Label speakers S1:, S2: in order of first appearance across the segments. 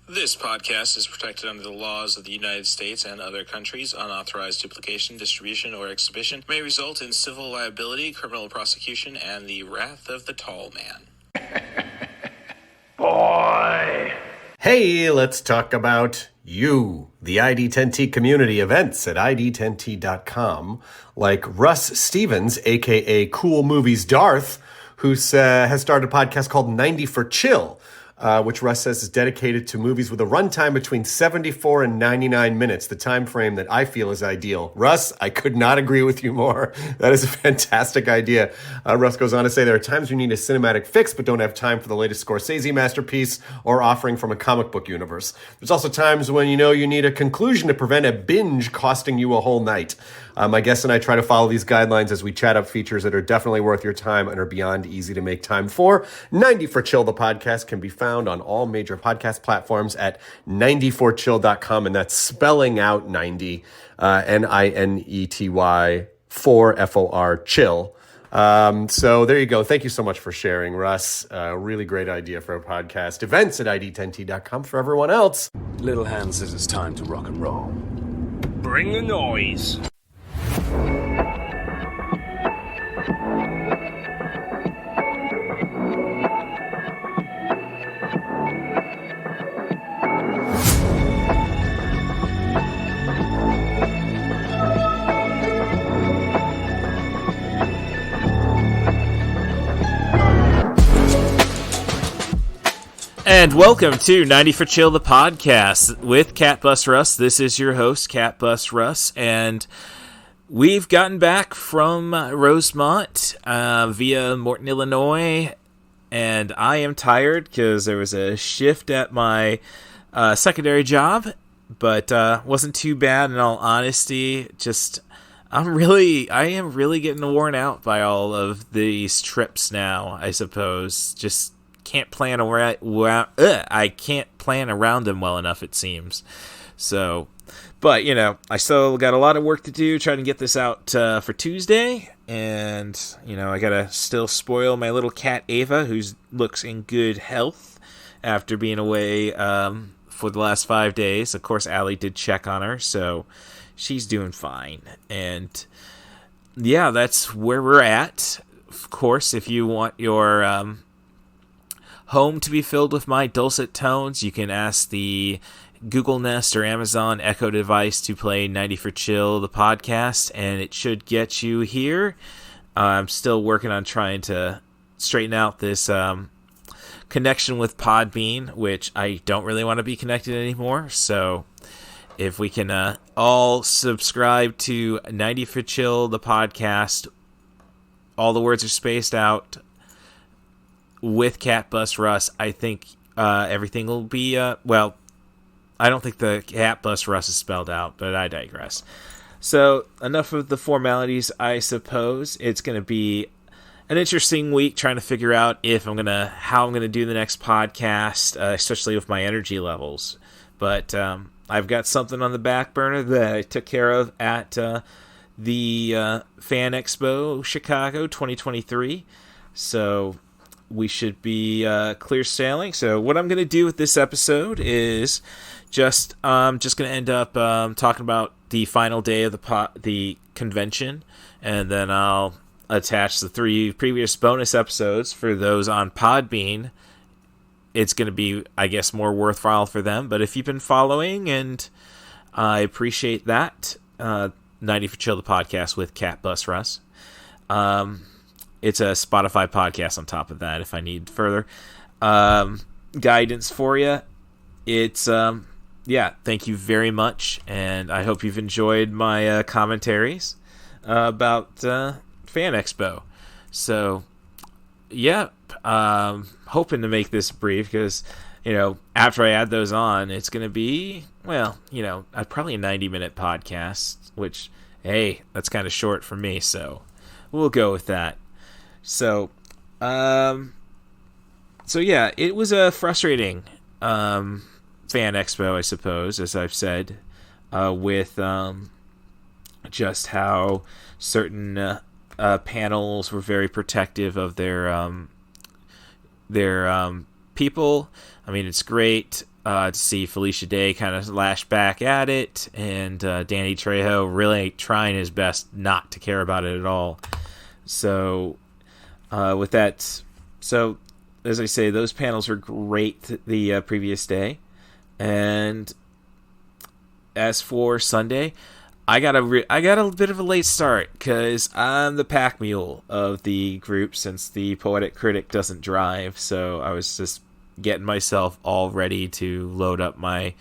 S1: This podcast is protected under the laws of the United States and other countries. Unauthorized duplication, distribution, or exhibition may result in civil liability, criminal prosecution, and the wrath of the tall man.
S2: Boy! Hey, let's talk about you, the ID10T community events at ID10T.com, like Russ Stevens, a.k.a. Cool Movies Darth, who has started a podcast called 90 for Chill, which Russ says is dedicated to movies with a runtime between 74 and 99 minutes, the time frame that I feel is ideal. Russ, I could not agree with you more. That is a fantastic idea. Russ goes on to say there are times you need a cinematic fix but don't have time for the latest Scorsese masterpiece or offering from a comic book universe. There's also times when you need a conclusion to prevent a binge costing you a whole night. My guests and I try to follow these guidelines as we chat up features that are definitely worth your time and are beyond easy to make time for. 90 for Chill, the podcast, can be found on all major podcast platforms at 90forchill.com, and that's spelling out 90, Ninety, 4 FOR, chill. So there you go. Thank you so much for sharing, Russ. Really great idea for a podcast. Events at ID10T.com for everyone else.
S3: Little Hand says it's time to rock and roll.
S4: Bring the noise.
S5: And welcome to 90 for Chill, the podcast with CatBusRuss. This is your host, CatBusRuss, and we've gotten back from Rosemont via Morton, Illinois, and I am tired because there was a shift at my secondary job, but wasn't too bad in all honesty. I am really getting worn out by all of these trips now, I suppose. Just can't plan I can't plan around them well enough, it seems. So, but I still got a lot of work to do trying to get this out for Tuesday, and I gotta still spoil my little cat Ava, who looks in good health after being away for the last 5 days. Of course, Allie did check on her, so she's doing fine. And yeah, that's where we're at. Of course, if you want your home to be filled with my dulcet tones, you can ask the Google Nest or Amazon Echo device to play 90 for Chill, the podcast, and it should get you here. I'm still working on trying to straighten out this connection with Podbean, which I don't really want to be connected anymore. So if we can all subscribe to 90 for Chill, the podcast, all the words are spaced out, with CatBusRuss, I think everything will be, I don't think the CatBusRuss is spelled out, but I digress. So, enough of the formalities, I suppose. It's going to be an interesting week trying to figure out how I'm going to do the next podcast, especially with my energy levels. But I've got something on the back burner that I took care of at the Fan Expo Chicago 2023. So we should be clear sailing. So what I'm going to do with this episode is I'm just going to end up talking about the final day of the convention, and then I'll attach the 3 previous bonus episodes for those on Podbean. It's going to be, I guess, more worthwhile for them. But if you've been following, and I appreciate that, 90 for Chill, the podcast with CatBusRuss. It's a Spotify podcast on top of that if I need further guidance for you. It's, thank you very much, and I hope you've enjoyed my commentaries about Fan Expo. So, hoping to make this brief because, after I add those on, it's going to be, probably a 90-minute podcast, which, hey, that's kind of short for me, so we'll go with that. So, it was a frustrating Fan Expo, I suppose, as I've said, with just how certain panels were very protective of their people. I mean, it's great to see Felicia Day kind of lash back at it, and Danny Trejo really trying his best not to care about it at all. So, with that, so as I say, those panels were great the previous day, and as for Sunday, I got a bit of a late start because I'm the pack mule of the group since the Poetic Critic doesn't drive. So I was just getting myself all ready to load up my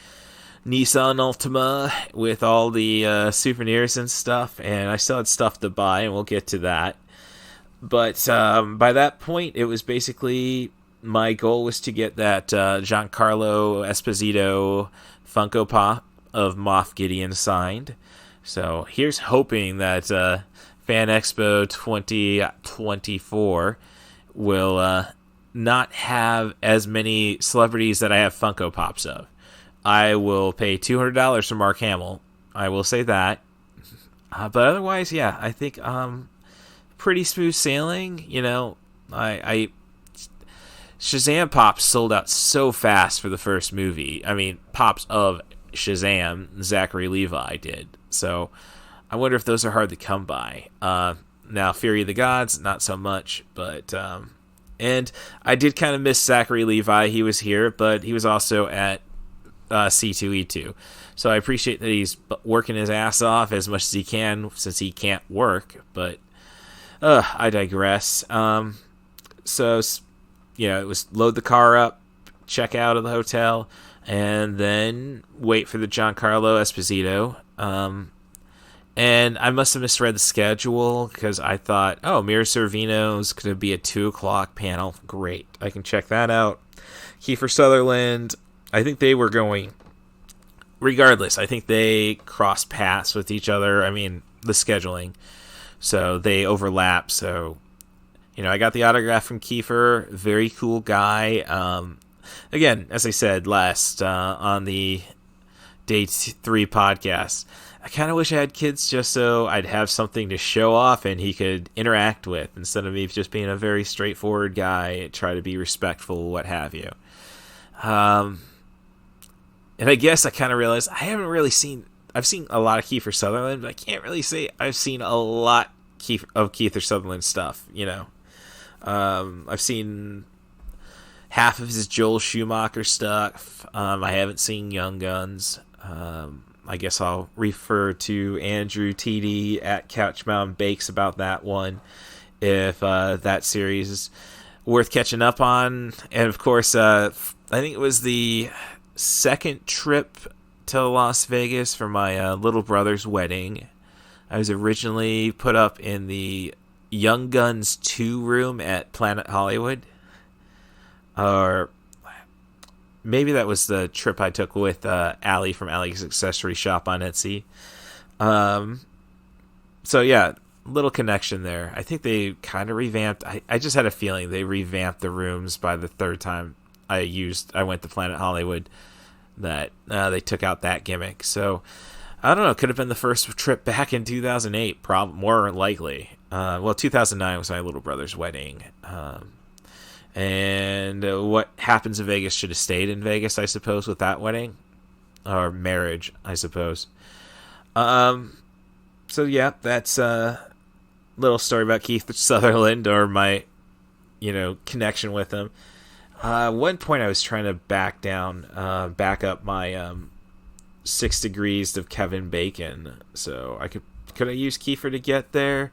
S5: Nissan Altima with all the souvenirs and stuff, and I still had stuff to buy, and we'll get to that. But by that point, it was basically my goal was to get that Giancarlo Esposito Funko Pop of Moff Gideon signed. So here's hoping that Fan Expo 2024 will not have as many celebrities that I have Funko Pops of. I will pay $200 for Mark Hamill. I will say that. But otherwise, yeah, I think pretty smooth sailing. You know, I Shazam Pops sold out so fast for the first movie. I mean, Pops of Shazam, Zachary Levi did. So I wonder if those are hard to come by. Now, Fury of the Gods, not so much. But and I did kind of miss Zachary Levi. He was here, but he was also at C2E2. So I appreciate that he's working his ass off as much as he can since he can't work. But I digress. So, you know, it was load the car up, check out of the hotel, and then wait for the Giancarlo Esposito. And I must have misread the schedule because I thought, oh, Mira Sorvino's going to be a 2 o'clock panel. Great. I can check that out. Kiefer Sutherland, I think they were going, regardless, I think they cross paths with each other. I mean, the scheduling. So they overlap. So, you know, I got the autograph from Kiefer. Very cool guy. Again, as I said last on the Day 3 podcast, I kind of wish I had kids just so I'd have something to show off and he could interact with instead of me just being a very straightforward guy, try to be respectful, what have you. And I guess I kind of realized I've seen a lot of Kiefer Sutherland, but I can't really say I've seen a lot of Kiefer Sutherland stuff, you know. I've seen half of his Joel Schumacher stuff. I haven't seen Young Guns. I guess I'll refer to Andrew TD at Couch Mountain Bakes about that one if that series is worth catching up on. And of course, I think it was the second trip to Las Vegas for my little brother's wedding. I was originally put up in the Young Guns 2 room at Planet Hollywood. Or maybe that was the trip I took with Allie from Allie's Accessory Shop on Etsy. So yeah, little connection there. I think they kind of revamped. I just had a feeling they revamped the rooms by the third time I went to Planet Hollywood, that they took out that gimmick. So I don't know. Could have been the first trip back in 2008, more likely. 2009 was my little brother's wedding. And what happens in Vegas should have stayed in Vegas, I suppose, with that wedding. Or marriage, I suppose. So yeah, that's a little story about Keith Sutherland, or my, connection with him. At one point I was trying to back up my 6 Degrees of Kevin Bacon. So could I use Kiefer to get there?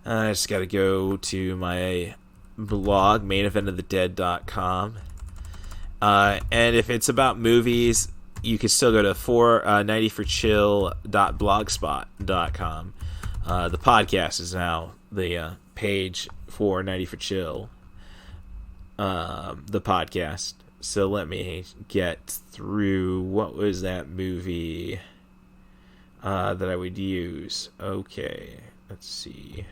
S5: I just got to go to my blog, maineventofthedead.com. And if it's about movies, you can still go to 90forchill.blogspot.com. The podcast is now the page for 90 for Chill, the podcast. So let me get through, what was that movie that I would use? Okay, let's see.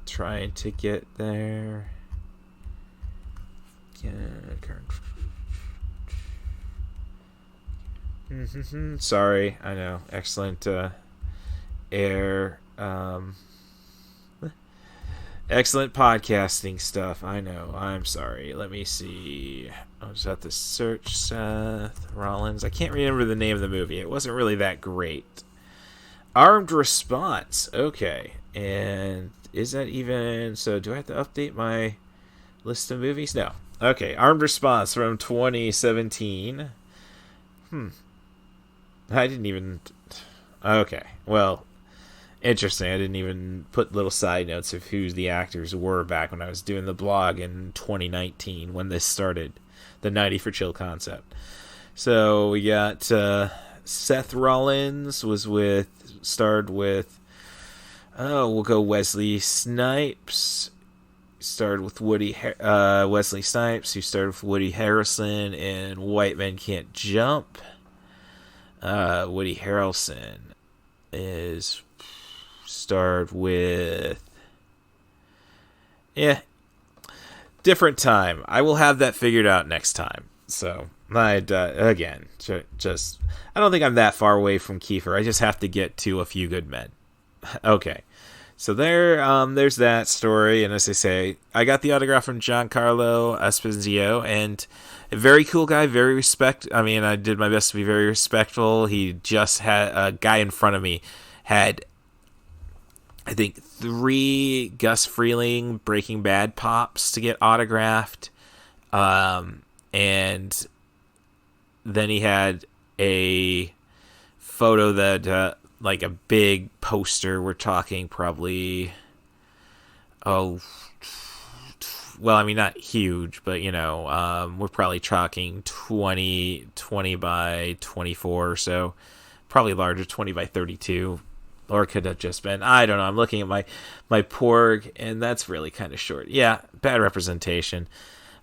S5: Trying to get there. Sorry, I know. Excellent air Excellent podcasting stuff. I know. I'm sorry. Let me see. I was at the search Seth Rollins. I can't remember the name of the movie. It wasn't really that great. Armed Response. Okay. And is that even... So do I have to update my list of movies? No. Okay. Armed Response from 2017. I didn't even... Okay. Well... Interesting. I didn't even put little side notes of who the actors were back when I was doing the blog in 2019 when this started, the 90 for Chill concept. So we got Seth Rollins starred with we'll go Wesley Snipes. Starred with Wesley Snipes, who starred with Woody Harrelson in White Men Can't Jump. Woody Harrelson is starred with different time. I will have that figured out next time. So again, just I don't think I'm that far away from Kiefer. I just have to get to A Few Good Men. Okay, so there's that story, and as I say, I got the autograph from Giancarlo Esposito, and a very cool guy, I did my best to be very respectful. He just had a guy in front of me had, I think, 3 Gus Freeling Breaking Bad pops to get autographed. And then he had a photo that, like a big poster, we're talking probably, not huge, but, we're probably talking 20 by 24 or so. Probably larger, 20 by 32. Or it could have just been, I don't know. I'm looking at my Porg, and that's really kind of short. Yeah, bad representation.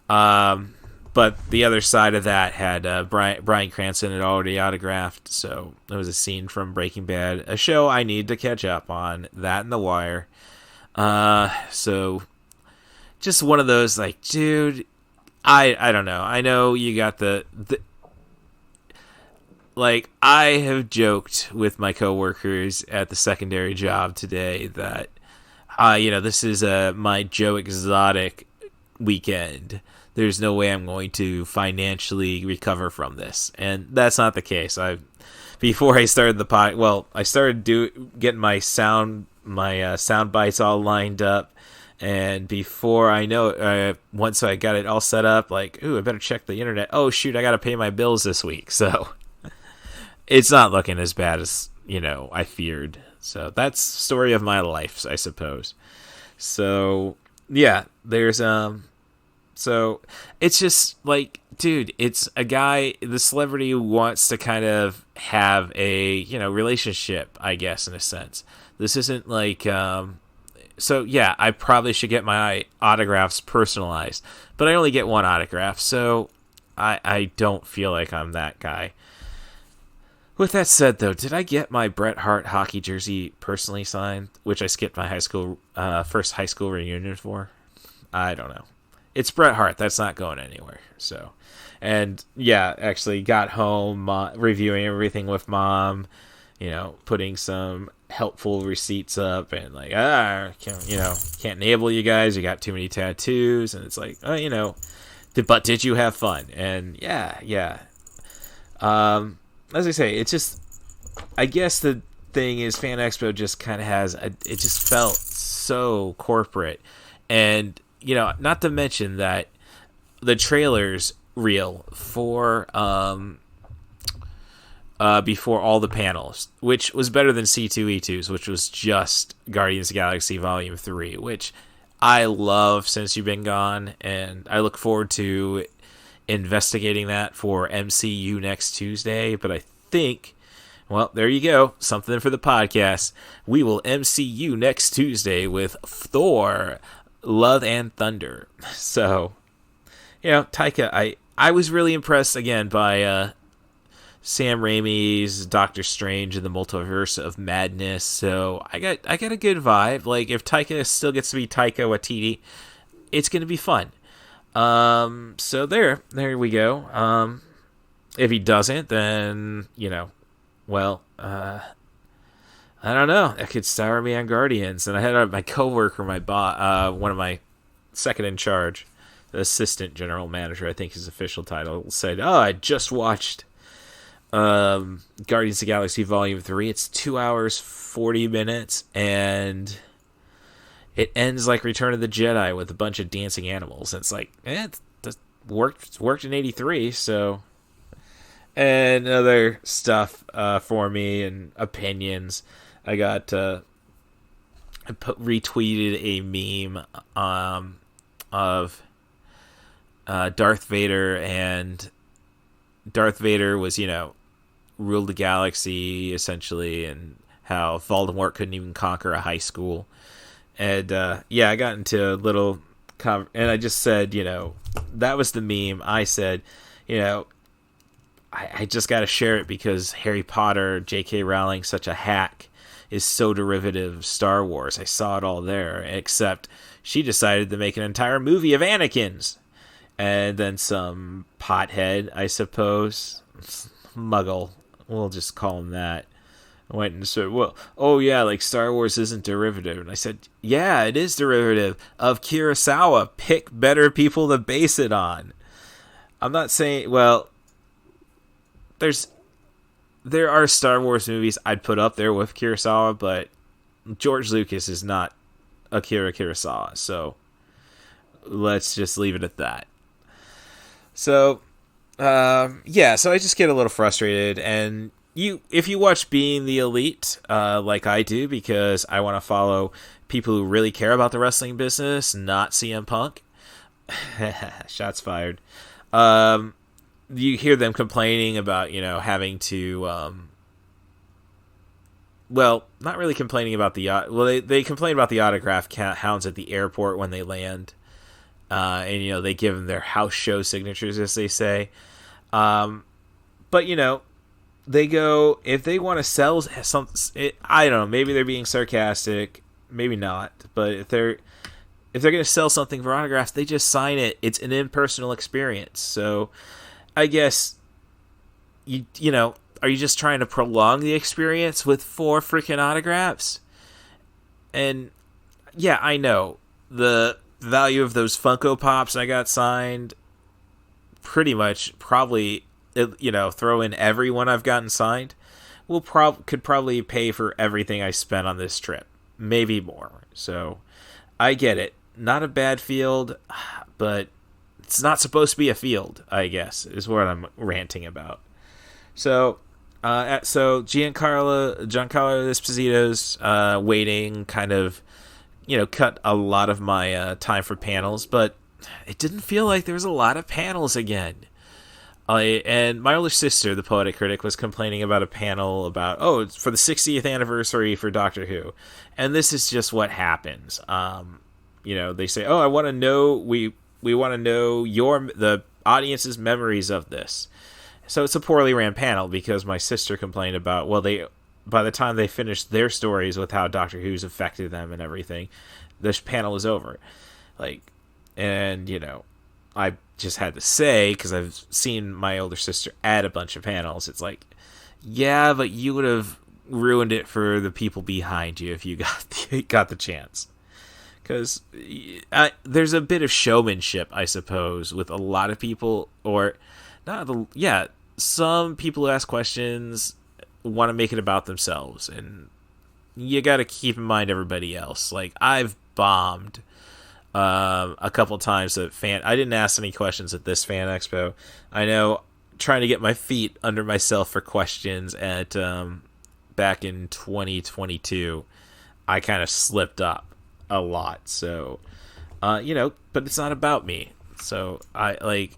S5: But the other side of that had Bryan Cranston had already autographed, so it was a scene from Breaking Bad, a show I need to catch up on, that and The Wire. So just one of those, like, dude, I don't know. I know you got the like, I have joked with my coworkers at the secondary job today that, this is my Joe Exotic weekend. There's no way I'm going to financially recover from this, and that's not the case. Before I started the pod, I started getting my sound bites all lined up, and before I know it, once I got it all set up, like, ooh, I better check the internet. Oh shoot, I got to pay my bills this week, so. It's not looking as bad as, I feared. So that's the story of my life, I suppose. So, yeah, there's, so it's just like, dude, it's a guy, the celebrity who wants to kind of have a, relationship, I guess, in a sense. This isn't like, so yeah, I probably should get my autographs personalized, but I only get one autograph, so I don't feel like I'm that guy. With that said, though, did I get my Bret Hart hockey jersey personally signed, which I skipped my first high school reunion for? I don't know. It's Bret Hart. That's not going anywhere. So, and yeah, actually got home, reviewing everything with Mom, putting some helpful receipts up, and like, can't enable you guys. You got too many tattoos, and it's like, but did you have fun? And yeah. As I say, it's just, I guess the thing is Fan Expo just kind of it just felt so corporate. And, not to mention that the trailers reel for, before all the panels, which was better than C2E2's, which was just Guardians of the Galaxy Volume 3, which I love since you've been gone, and I look forward to investigating that for MCU next Tuesday. But I think, there you go, something for the podcast. We will MCU next Tuesday with Thor Love and Thunder. So, Taika, I was really impressed again by Sam Raimi's Doctor Strange and the Multiverse of Madness. So I got a good vibe. Like, if Taika still gets to be Taika Waititi, it's going to be fun. So there we go. If he doesn't, then, I don't know. It could sour me on Guardians. And I had my coworker, one of my second in charge, the assistant general manager, I think his official title, said, "Oh, I just watched Guardians of the Galaxy Volume 3. It's 2 hours, 40 minutes, and it ends like Return of the Jedi with a bunch of dancing animals." And it's like, it worked in 83, so... And other stuff for me and opinions. I got retweeted a meme of Darth Vader, and Darth Vader was, ruled the galaxy essentially, and how Voldemort couldn't even conquer a high school. And I got into a little and I just said, that was the meme. I said, I just got to share it because Harry Potter, J.K. Rowling, such a hack, is so derivative of Star Wars. I saw it all there, except she decided to make an entire movie of Anakin's. And then some pothead, I suppose, muggle, we'll just call him that, went and said, well, oh yeah, like Star Wars isn't derivative. And I said, yeah, it is derivative of Kurosawa. Pick better people to base it on. I'm not saying, well... There are Star Wars movies I'd put up there with Kurosawa, but George Lucas is not Akira Kurosawa, so let's just leave it at that. So, so I just get a little frustrated, and if you watch Being the Elite, like I do, because I want to follow people who really care about the wrestling business, not CM Punk, shots fired, you hear them complaining about, having to, not really complaining about they complain about the autograph hounds at the airport when they land. And, they give them their house show signatures, as they say. But, they go, if they want to sell something, I don't know, maybe they're being sarcastic, maybe not. But if they're going to sell something for autographs, they just sign it. It's an impersonal experience. So... I guess, are you just trying to prolong the experience with 4 freaking autographs? And, yeah, I know. The value of those Funko Pops I got signed, pretty much, probably, throw in every one I've gotten signed, could probably pay for everything I spent on this trip. Maybe more. So, I get it. Not a bad field, but... it's not supposed to be a field, I guess, is what I'm ranting about. So Giancarlo Esposito's waiting kind of, cut a lot of my time for panels, but it didn't feel like there was a lot of panels again. And my older sister, the Poetic Critic, was complaining about a panel about, it's for the 60th anniversary for Doctor Who. And this is just what happens. They say, I want to know, we want to know the audience's memories of this. So it's a poorly ran panel because my sister complained about, by the time they finished their stories with how Doctor Who's affected them and everything, this panel was over. I just had to say, because I've seen my older sister add a bunch of panels, it's like, yeah, but you would have ruined it for the people behind you if you got the chance. Because there's a bit of showmanship, I suppose, with a lot of people, some people who ask questions want to make it about themselves, and you got to keep in mind everybody else. Like, I've bombed a couple times at I didn't ask any questions at this Fan Expo. I know, trying to get my feet under myself for questions at back in 2022, I kind of slipped up a lot, so but it's not about me. So I'm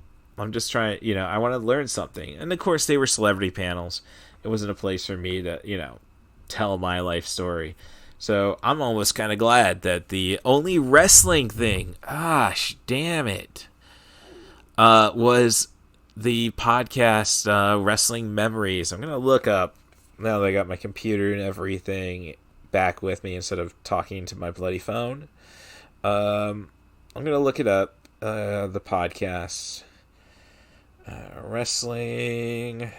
S5: just trying, I want to learn something. And of course they were celebrity panels. It wasn't a place for me to, tell my life story. So I'm almost kind of glad that the only wrestling thing, gosh damn it, was the podcast Wrestling Memories. I'm gonna look up, now that I got my computer and everything back with me instead of talking to my bloody phone. I'm gonna look it up, the podcast wrestling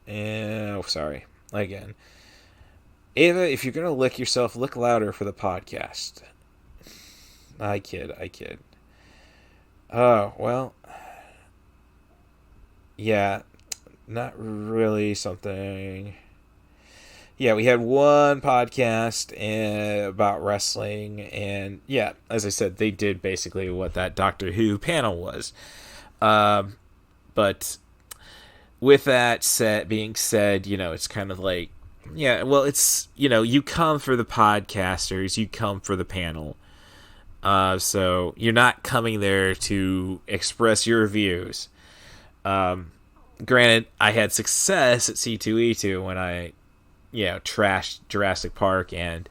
S5: Sorry. Again. Ava, if you're going to lick yourself, lick louder for the podcast. I kid. Oh, well. Yeah. Not really something. Yeah, we had one podcast about wrestling, and yeah, as I said, they did basically what that Doctor Who panel was. But with that being said, it's kind of like, yeah, well, it's, you come for the podcasters, you come for the panel. So you're not coming there to express your views. Granted, I had success at C2E2 when I, trashed Jurassic Park and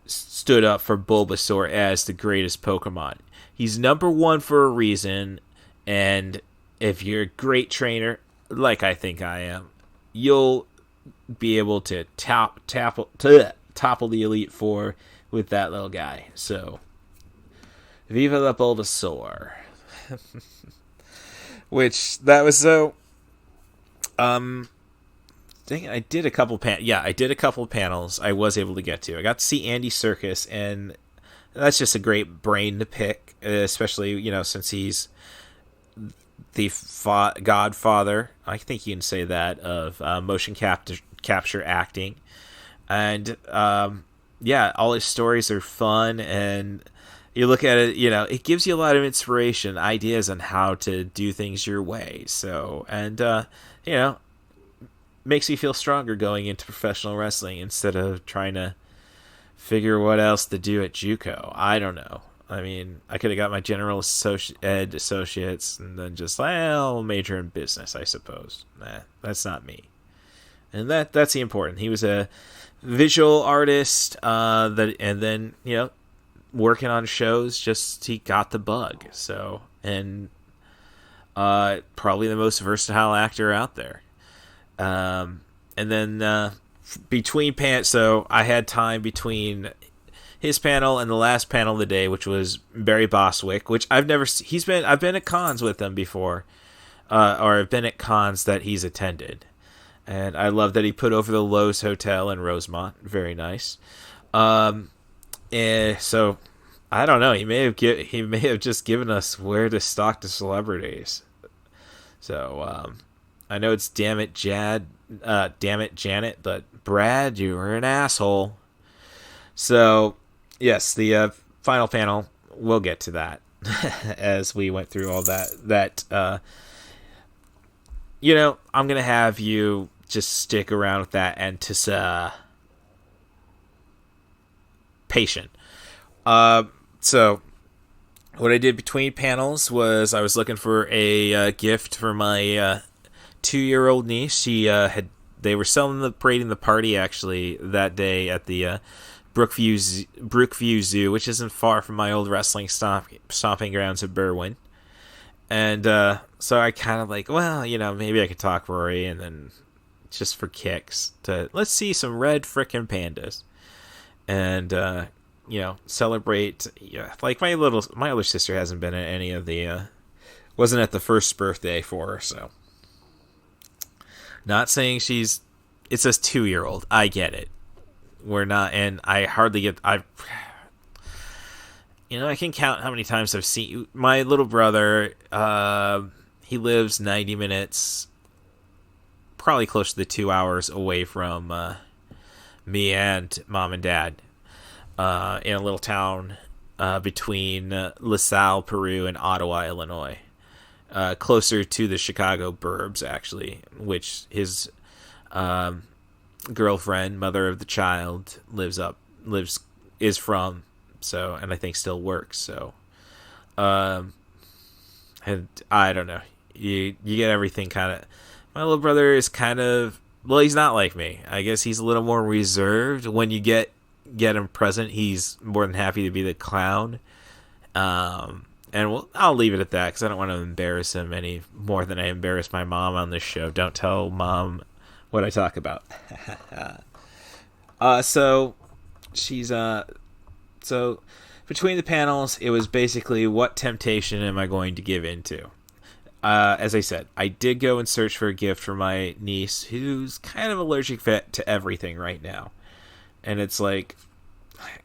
S5: stood up for Bulbasaur as the greatest Pokemon. He's number one for a reason, and if you're a great trainer, like I think I am, you'll be able to topple the Elite Four with that little guy. So, Viva la Bulbasaur. Which, that was so... I did a couple panels I was able to get to. I got to see Andy Serkis, and that's just a great brain to pick, especially, since he's the godfather, I think you can say that, of motion capture acting. And, all his stories are fun, and you look at it, it gives you a lot of inspiration, ideas on how to do things your way. So, and, makes you feel stronger going into professional wrestling instead of trying to figure what else to do at JUCO. I don't know. I mean, I could have got my general ed associates and then just, major in business, I suppose. That's not me. And that's the important. He was a visual artist, and then, working on shows, he got the bug. So, and probably the most versatile actor out there. And then between so I had time between his panel and the last panel of the day, which was Barry Bostwick, which I've been at cons with him before, or I've been at cons that he's attended, and I love that he put over the Lowe's Hotel in Rosemont. Very nice. And so I don't know. He may have just given us where to stalk the celebrities. So I know it's damn it Janet, but Brad, you were an asshole. So yes, the final panel, we'll get to that as we went through all that. I'm gonna have you just stick around with that and patient. So what I did between panels was I was looking for a gift for my 2-year-old niece. They were celebrating the party actually that day at the Brookview Zoo, which isn't far from my old wrestling stomping grounds at Berwyn. And so I kind of maybe I could talk Rory, and then just for kicks let's see some red frickin' pandas, and celebrate. Like my older sister hasn't been at any of the wasn't at the first birthday for her, so. Not saying it's a 2-year-old. I get it. We're not, and I hardly get, I can count how many times I've seen my little brother. He lives 90 minutes, probably close to the 2 hours away from me and mom and dad, in a little town between LaSalle, Peru, and Ottawa, Illinois. Closer to the Chicago burbs, actually, which his girlfriend, mother of the child, is from. So, and I think still works. So, and I don't know. You get everything kind of. My little brother is kind of, he's not like me. I guess he's a little more reserved. When you get him present, he's more than happy to be the clown. And I'll leave it at that because I don't want to embarrass him any more than I embarrass my mom on this show. Don't tell mom what I talk about. So she's so between the panels, it was basically what temptation am I going to give into? as I said, I did go and search for a gift for my niece, who's kind of allergic to everything right now. And it's like,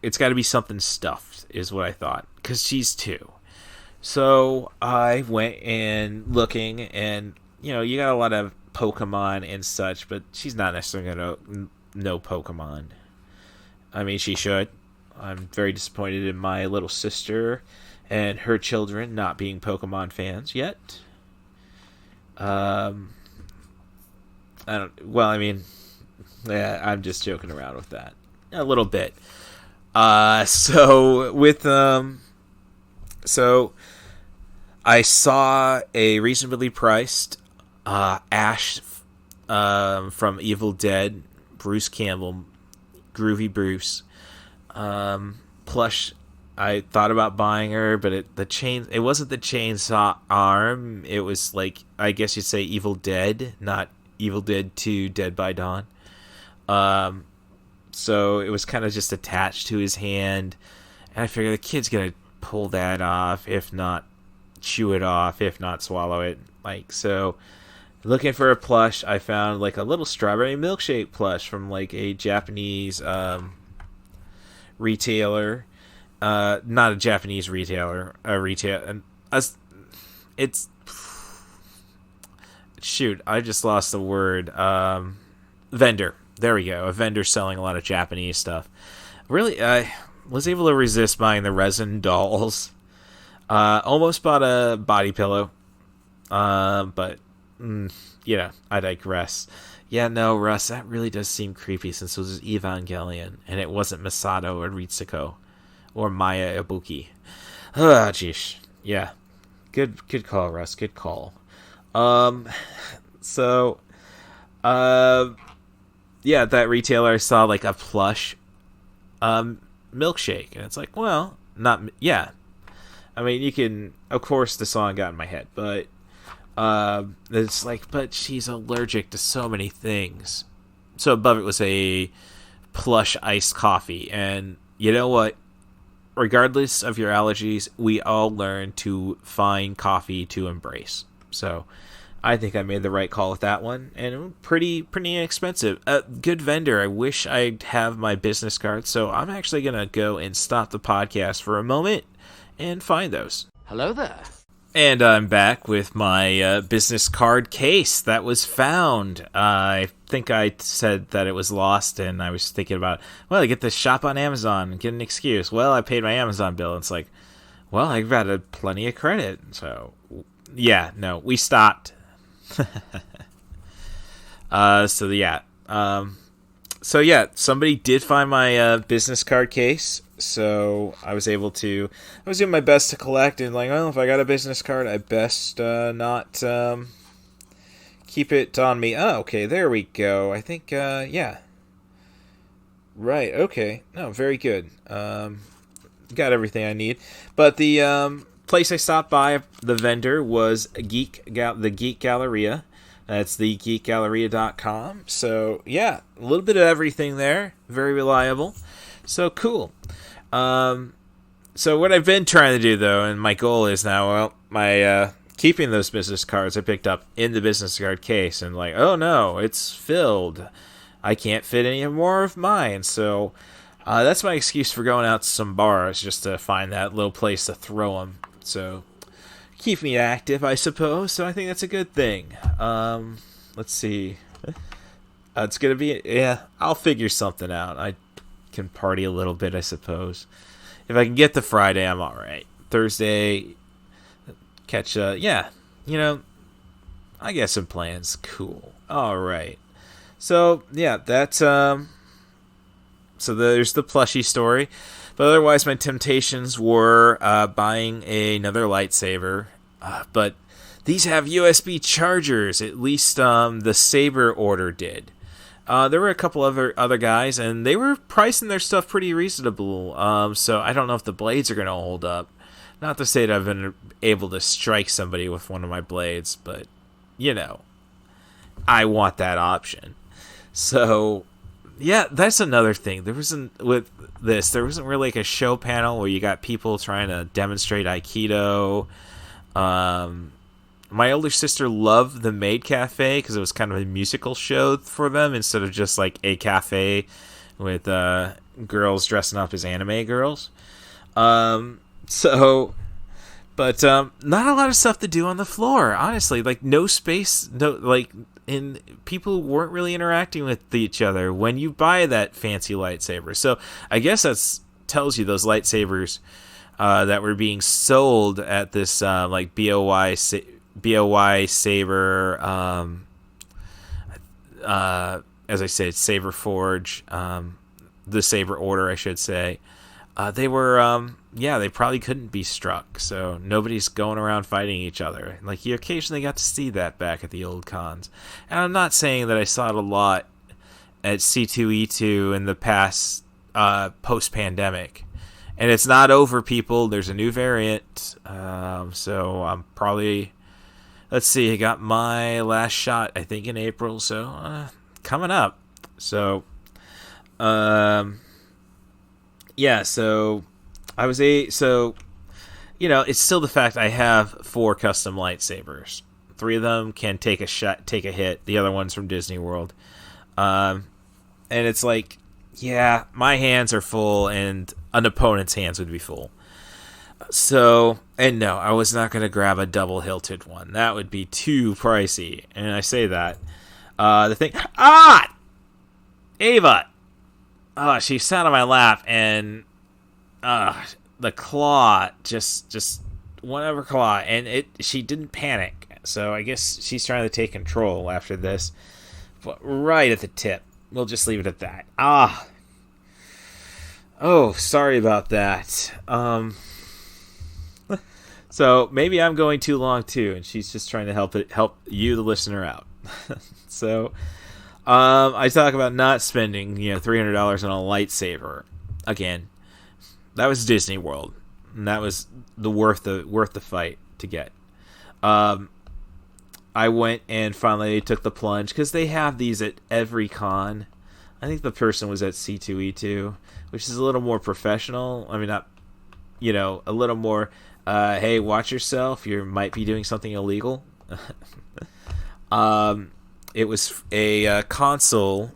S5: it's got to be something stuffed, is what I thought, because she's 2. So I went and looking, and, you got a lot of Pokemon and such, but she's not necessarily going to know Pokemon. I mean, she should. I'm very disappointed in my little sister and her children not being Pokemon fans yet. I'm just joking around with that a little bit. So I saw a reasonably priced Ash from Evil Dead, Bruce Campbell, Groovy Bruce plush. I thought about buying her, but it wasn't the chainsaw arm. It was like, I guess you'd say Evil Dead, not Evil Dead 2 Dead by Dawn. So it was kind of just attached to his hand. And I figured the kid's going to pull that off, if not chew it off, if not swallow it. So looking for a plush, I found like a little strawberry milkshake plush from like a Japanese retailer. Not a Japanese retailer, it's shoot, I just lost the word. Vendor. There we go. A vendor selling a lot of Japanese stuff. Really, I was able to resist buying the resin dolls. Almost bought a body pillow. But I digress. Yeah, no, Russ, that really does seem creepy since it was Evangelion and it wasn't Masato or Ritsuko or Maya Ibuki. Ah, jeez. Yeah. Good call, Russ. Good call. That retailer, I saw like a plush milkshake, and it's like, well, I mean, you can, of course, the song got in my head, but it's like, but she's allergic to so many things. So above it was a plush iced coffee, and you know what? Regardless of your allergies, we all learn to find coffee to embrace. So I think I made the right call with that one, and pretty inexpensive. Good vendor. I wish I'd have my business card, so I'm actually going to go and stop the podcast for a moment and find those.
S6: Hello there.
S5: And I'm back with my business card case that was found. I think I said that it was lost, and I was thinking about, well, I get this shop on Amazon and get an excuse. Well, I paid my Amazon bill. And it's like, well, I've got plenty of credit. So, yeah, no, we stopped. Somebody did find my business card case. So I was doing my best to collect, and like, well, if I got a business card, I best not keep it on me. Oh, okay, there we go. I think, yeah. Right, okay. No, very good. Got everything I need. But the place I stopped by, the vendor, was the Geek Galleria. That's thegeekgalleria.com. So, yeah, a little bit of everything there. Very reliable. So, cool. So what I've been trying to do, though, and my goal is now, well, my keeping those business cards I picked up in the business card case, and like, oh no, it's filled. I can't fit any more of mine. So that's my excuse for going out to some bars, just to find that little place to throw them. So keep me active, I suppose. So I think that's a good thing. Let's see. It's going to be, yeah, I'll figure something out. I can party a little bit, I suppose. If I can get to Friday, I'm all right. Thursday, catch I got some plans. Cool. All right. So, yeah, that's, so there's the plushie story. But otherwise, my temptations were buying another lightsaber. But these have USB chargers. At least the Saber order did. There were a couple other guys, and they were pricing their stuff pretty reasonable. So I don't know if the blades are going to hold up. Not to say that I've been able to strike somebody with one of my blades, but, I want that option. So, yeah, that's another thing. There wasn't really like a show panel where you got people trying to demonstrate Aikido. my older sister loved the Maid Cafe because it was kind of a musical show for them instead of just like a cafe with girls dressing up as anime girls. But not a lot of stuff to do on the floor, honestly. Like, no space, people weren't really interacting with each other when you buy that fancy lightsaber. So I guess that tells you those lightsabers that were being sold at this BOY Saber, as I said, Saber Forge, the Saber Order, I should say. They were, they probably couldn't be struck, so nobody's going around fighting each other. Like, you occasionally got to see that back at the old cons. And I'm not saying that I saw it a lot at C2E2 in the past, post-pandemic. And it's not over, people. There's a new variant, so I'm probably... Let's see, I got my last shot, I think, in April, so coming up. So, so I was it's still the fact I have 4 custom lightsabers. 3 of them can take a hit. The other one's from Disney World. And it's like, yeah, my hands are full and an opponent's hands would be full. So, and no, I was not going to grab a double hilted one. That would be too pricey. And I say that. Ava! She sat on my lap, and the claw just went over claw, and she didn't panic. So I guess she's trying to take control after this. But right at the tip. We'll just leave it at that. Oh, sorry about that. So maybe I'm going too long too, and she's just trying to help you, the listener, out. So I talk about not spending $300 on a lightsaber. Again, that was Disney World, and that was worth the fight to get. I went and finally took the plunge because they have these at every con. I think the person was at C2E2, which is a little more professional. I mean, not, a little more, hey, watch yourself. You might be doing something illegal. It was a console.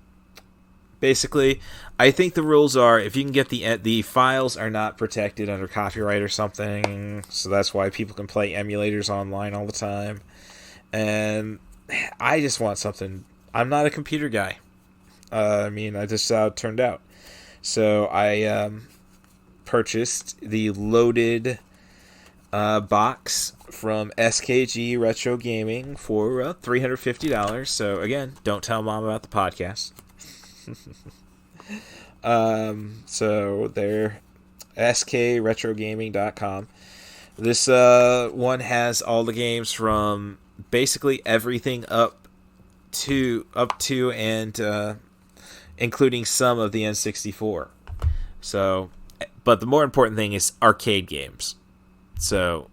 S5: Basically, I think the rules are if you can get the files are not protected under copyright or something, so that's why people can play emulators online all the time. And I just want something. I'm not a computer guy. I just saw it turned out. So I purchased the loaded box from SKG Retro Gaming for $350. So again, don't tell Mom about the podcast. So they're skretrogaming.com. This one has all the games from basically everything up to and including some of the N64. So, but the more important thing is arcade games. So,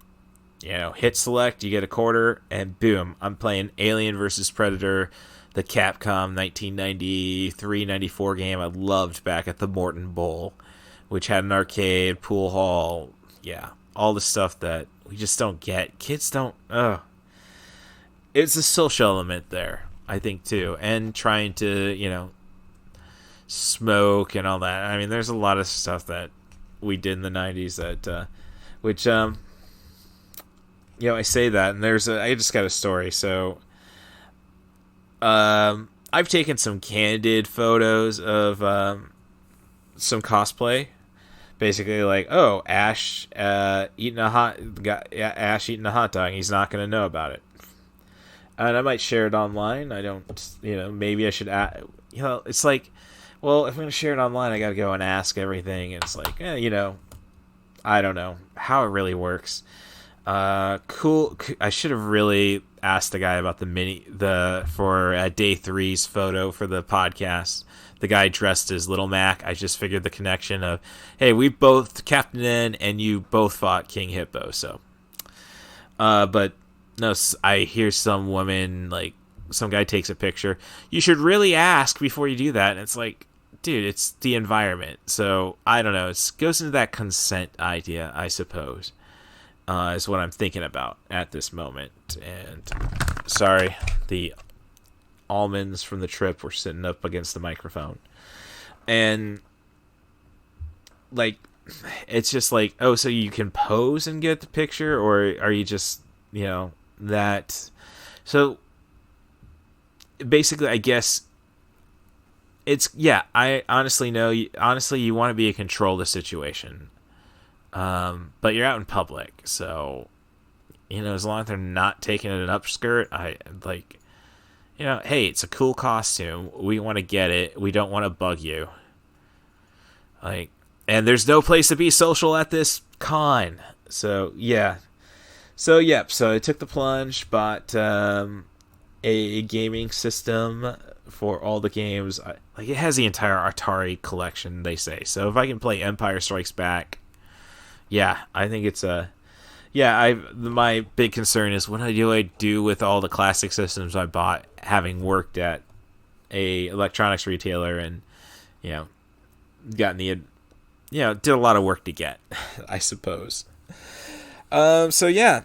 S5: hit select, you get a quarter, and boom, I'm playing Alien vs. Predator, the Capcom 1993-94 game I loved back at the Morton Bowl, which had an arcade, pool hall, all the stuff that we just don't get. Kids don't, It's a social element there, I think, too, and trying to, smoke and all that. I mean, there's a lot of stuff that we did in the 90s that, I say that, and I just got a story. So, I've taken some candid photos of some cosplay, basically like, Ash eating a hot dog. He's not going to know about it, and I might share it online. I don't, maybe I should. It's like, well, if I'm going to share it online, I got to go and ask everything. And it's like, I don't know how it really works. Cool. I should have really asked the guy about for day 3's photo for the podcast. The guy dressed as Little Mac. I just figured the connection of, hey, we both Captain N and you both fought King Hippo. So, but no, I hear some woman, like some guy takes a picture. You should really ask before you do that. And it's like, dude, it's the environment. So I don't know. It goes into that consent idea, I suppose. is what I'm thinking about at this moment. And sorry, the almonds from the trip were sitting up against the microphone. And, like, it's just like, oh, so you can pose and get the picture, or are you just, that? So, basically, I guess, I honestly know, you want to be in control of the situation. But you're out in public, so, as long as they're not taking it an upskirt, hey, it's a cool costume. We want to get it. We don't want to bug you. And there's no place to be social at this con. So, yeah. So I took the plunge, bought a gaming system for all the games. It has the entire Atari collection, they say. So if I can play Empire Strikes Back, yeah, I think it's my big concern is what do I do with all the classic systems I bought, having worked at a electronics retailer and, gotten the, did a lot of work to get, I suppose. So yeah,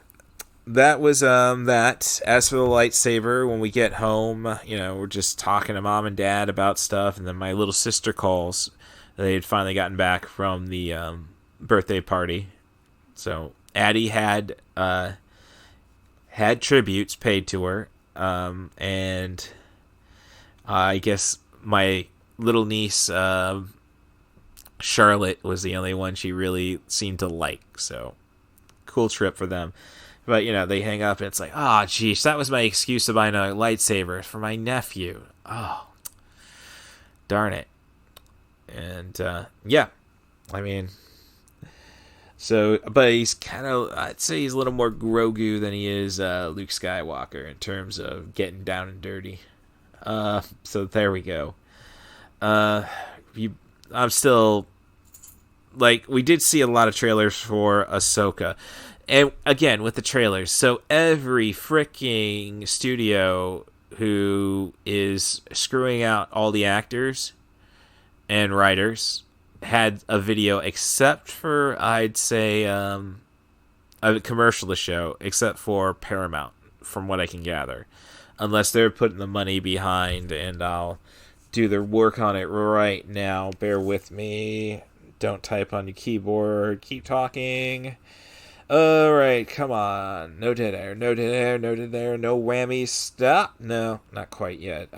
S5: that was that. As for the lightsaber, when we get home, we're just talking to mom and dad about stuff, and then my little sister calls. They had finally gotten back from the birthday party, so Addie had tributes paid to her, and I guess my little niece Charlotte was the only one she really seemed to like. So cool trip for them. But they hang up and it's like, oh geez, that was my excuse to buy another lightsaber for my nephew. Oh, darn it. And but he's kind of, I'd say he's a little more Grogu than he is Luke Skywalker in terms of getting down and dirty. So there we go. I'm still, we did see a lot of trailers for Ahsoka. And again, with the trailers, so every freaking studio who is screwing out all the actors and writers had a video, except for, I'd say, a commercial to show, except for Paramount, from what I can gather. Unless they're putting the money behind, and I'll do their work on it right now. Bear with me. Don't type on your keyboard. Keep talking. Alright, come on. No dead air, no dead air, no dead air, no whammy. Stop. No, not quite yet.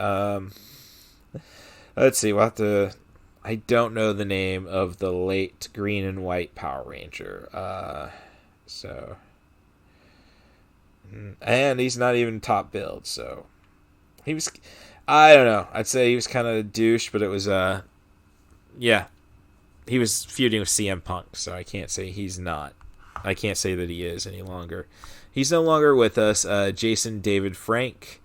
S5: Let's see, we'll have to... I don't know the name of the late green and white Power Ranger. And he's not even top build, so... He was... I don't know. I'd say he was kind of a douche, but it was, yeah. He was feuding with CM Punk, so I can't say he's not. I can't say that he is any longer. He's no longer with us. Jason David Frank.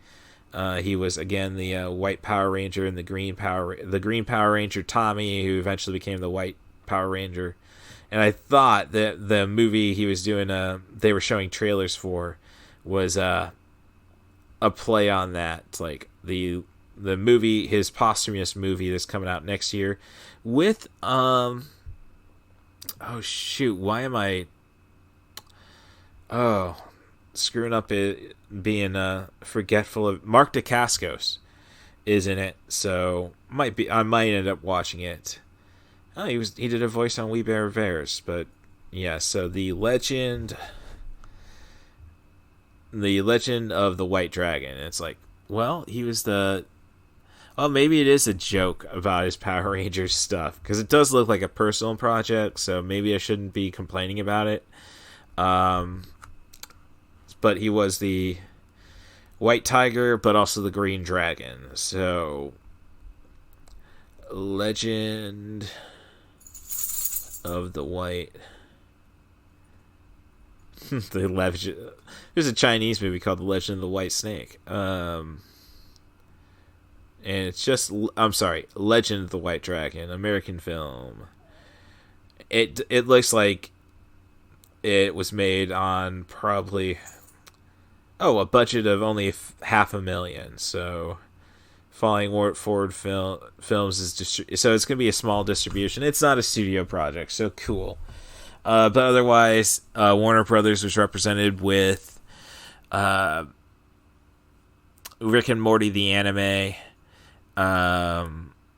S5: He was, again, the white Power Ranger and the green Power Ranger Tommy, who eventually became the white Power Ranger. And I thought that the movie he was doing, they were showing trailers for, was a play on that. Like the movie, his posthumous movie that's coming out next year with, oh shoot, why am I... Oh, screwing up it being forgetful of... Mark Dacascos is in it, so I might end up watching it. Oh, he did a voice on We Bear Bears, but yeah. So the legend of the White Dragon. It's like, well, he was the... Well, maybe it is a joke about his Power Rangers stuff, because it does look like a personal project, so maybe I shouldn't be complaining about it. But he was the White Tiger, but also the Green Dragon. So, Legend of the White... There's a Chinese movie called The Legend of the White Snake. And it's just... I'm sorry, Legend of the White Dragon, American film. It looks like it was made on probably... a budget of only $500,000. So, Falling Forward Films is so it's gonna be a small distribution. It's not a studio project, so cool. But otherwise, Warner Brothers was represented with Rick and Morty the anime.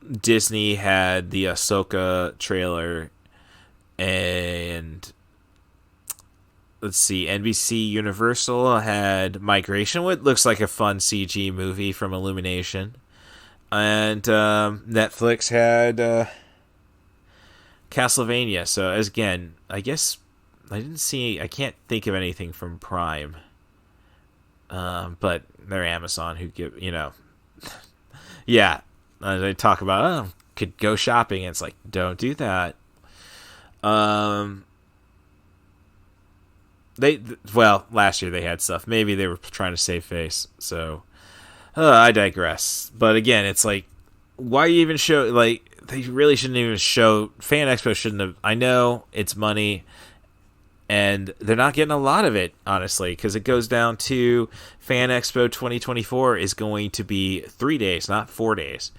S5: Disney had the Ahsoka trailer, and let's see, NBCUniversal had Migration, what looks like a fun CG movie from Illumination, and Netflix had Castlevania. So as again, I guess I can't think of anything from Prime, but they're Amazon who give, yeah. They talk about, could go shopping. It's like, don't do that. Last year they had stuff. Maybe they were trying to save face. So, I digress. But again, it's like, why even show, like, they really shouldn't even show, Fan Expo shouldn't have, I know it's money, and they're not getting a lot of it, honestly, because it goes down to Fan Expo 2024 is going to be 3 days, not 4 days.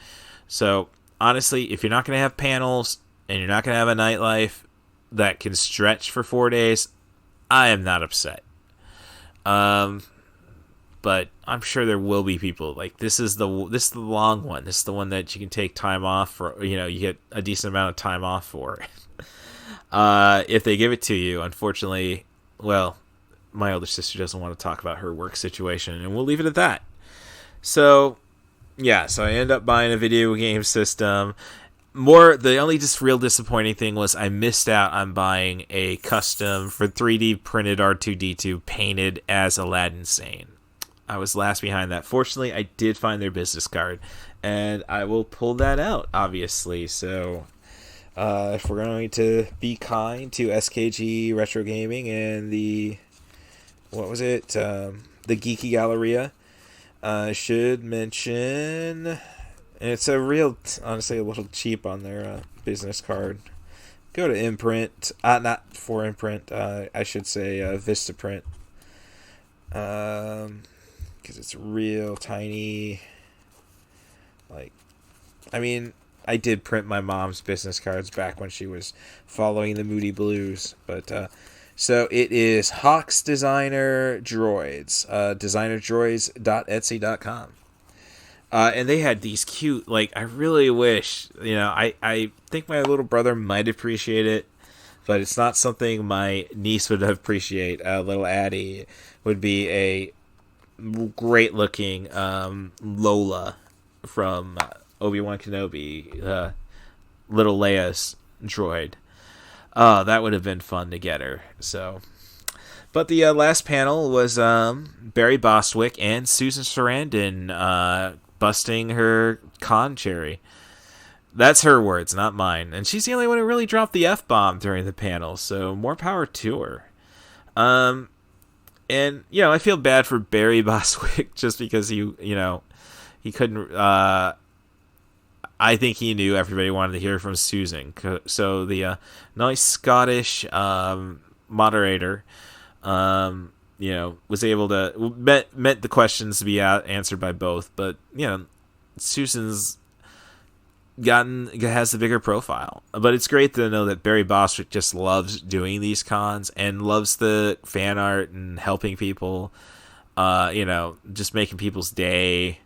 S5: So, honestly, if you're not going to have panels and you're not going to have a nightlife that can stretch for 4 days, I am not upset. But I'm sure there will be people like, this is the long one. This is the one that you can take time off for. You get a decent amount of time off for. If they give it to you. Unfortunately, well, my older sister doesn't want to talk about her work situation, and we'll leave it at that. So, yeah, so I end up buying a video game system. The only just real disappointing thing was I missed out on buying a custom for 3D printed R2-D2 painted as Aladdin Sane. I was last behind that. Fortunately, I did find their business card, and I will pull that out, obviously. So, if we're going to be kind to SKG Retro Gaming and the Geeky Galleria, I should mention, and it's honestly a little cheap on their business card. Go to Imprint, not for Imprint, I should say Vistaprint, because it's real tiny. I did print my mom's business cards back when she was following the Moody Blues. But, so it is Hawks Designer Droids, designerdroids.etsy.com. And they had these cute, I really wish, I think my little brother might appreciate it, but it's not something my niece would appreciate. Little Addie would be a great looking Lola from Obi-Wan Kenobi, little Leia's droid. That would have been fun to get her. So, but the last panel was Barry Bostwick and Susan Sarandon busting her con cherry. That's her words, not mine. And she's the only one who really dropped the F-bomb during the panel, so more power to her. And, I feel bad for Barry Bostwick just because he couldn't... I think he knew everybody wanted to hear from Susan. So the nice Scottish moderator, was able to... meant the questions to be answered by both, but, Susan's has the bigger profile. But it's great to know that Barry Bostwick just loves doing these cons and loves the fan art and helping people, just making people's day,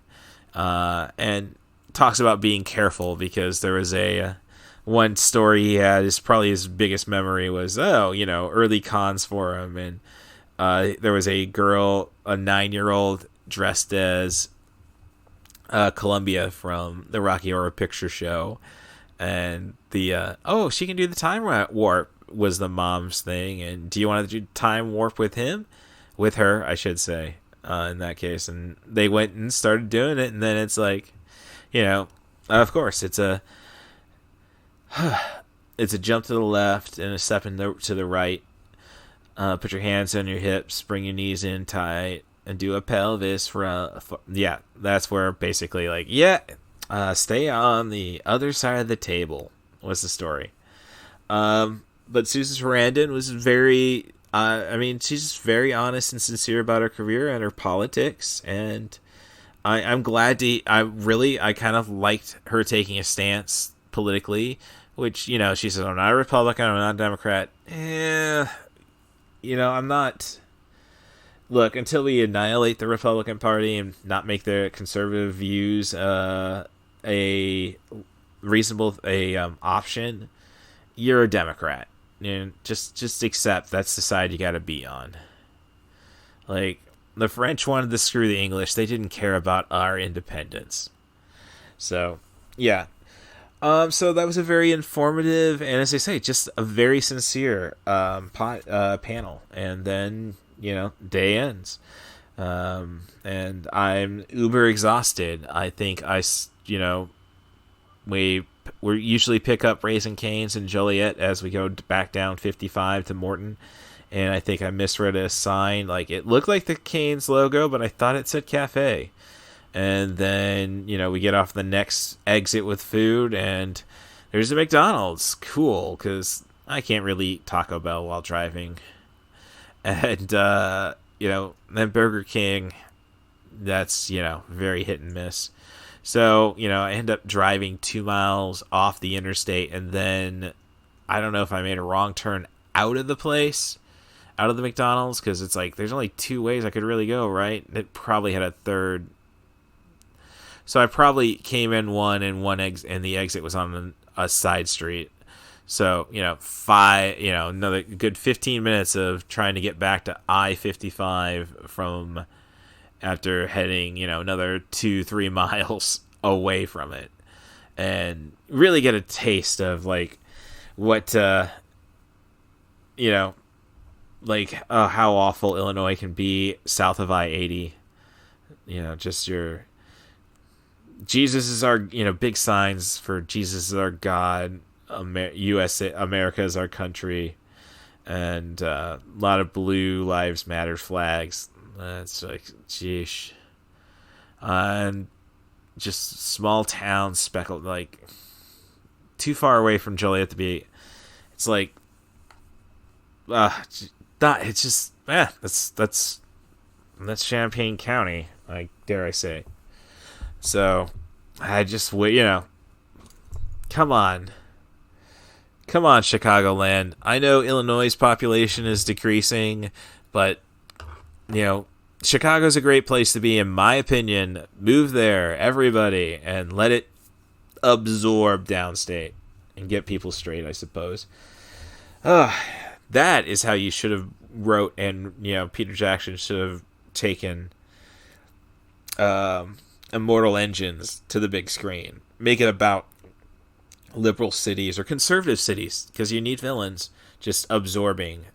S5: and talks about being careful because there was one story he had, is probably his biggest memory was, early cons for him, and there was a girl, a 9-year-old, dressed as Columbia from the Rocky Horror Picture Show, and the she can do the time warp was the mom's thing, and do you want to do time warp with her, I should say, in that case. And they went and started doing it, and then it's like, of course it's a jump to the left and a step to the right. Put your hands on your hips, bring your knees in tight, and do a pelvis that's where basically stay on the other side of the table was the story. But Susan Sarandon was very, she's just very honest and sincere about her career and her politics, and I'm glad I kind of liked her taking a stance politically which, you know, she says, I'm not a Republican, I'm not a Democrat. You know, I'm not. Look, until we annihilate the Republican Party and not make their conservative views a reasonable option, you're a Democrat. And just accept that's the side you got to be on. Like, the French wanted to screw the English. They didn't care about our independence. So, yeah. So that was a very informative and, as I say, just a very sincere panel. And then, you know, day ends. And I'm uber exhausted. I think we usually pick up Raising Cane's and Joliet as we go back down 55 to Morton. And I think I misread a sign. Like, it looked like the Cane's logo, but I thought it said cafe. And then, you know, we get off the next exit with food, and there's a McDonald's. Cool, because I can't really eat Taco Bell while driving. And, you know, then Burger King, that's, you know, very hit and miss. So, you know, I end up driving 2 miles off the interstate, and then I don't know if I made a wrong turn out of the place, out of the McDonald's, because it's like, there's only 2 ways I could really go, right? It probably had a third. So I probably came in one, and the exit was on a side street. So, you know, another good 15 minutes of trying to get back to I-55 from after heading, you know, another 2-3 miles away from it, and really get a taste of like what, you know, like how awful Illinois can be south of I-80. You know, just your Jesus is our, you know, big signs for Jesus is our God. America is our country, and a lot of blue lives matter flags. That's like, geesh. And just small town speckled, like too far away from Joliet to be. It's like, it's just, that's Champaign County, like, dare I say. So I just, you know, come on, Chicagoland. I know Illinois' population is decreasing, but, you know, Chicago's a great place to be, in my opinion. Move there, everybody, and let it absorb downstate and get people straight, I suppose. That is how you should have wrote, and, you know, Peter Jackson should have taken Immortal Engines to the big screen. Make it about liberal cities or conservative cities, because you need villains just absorbing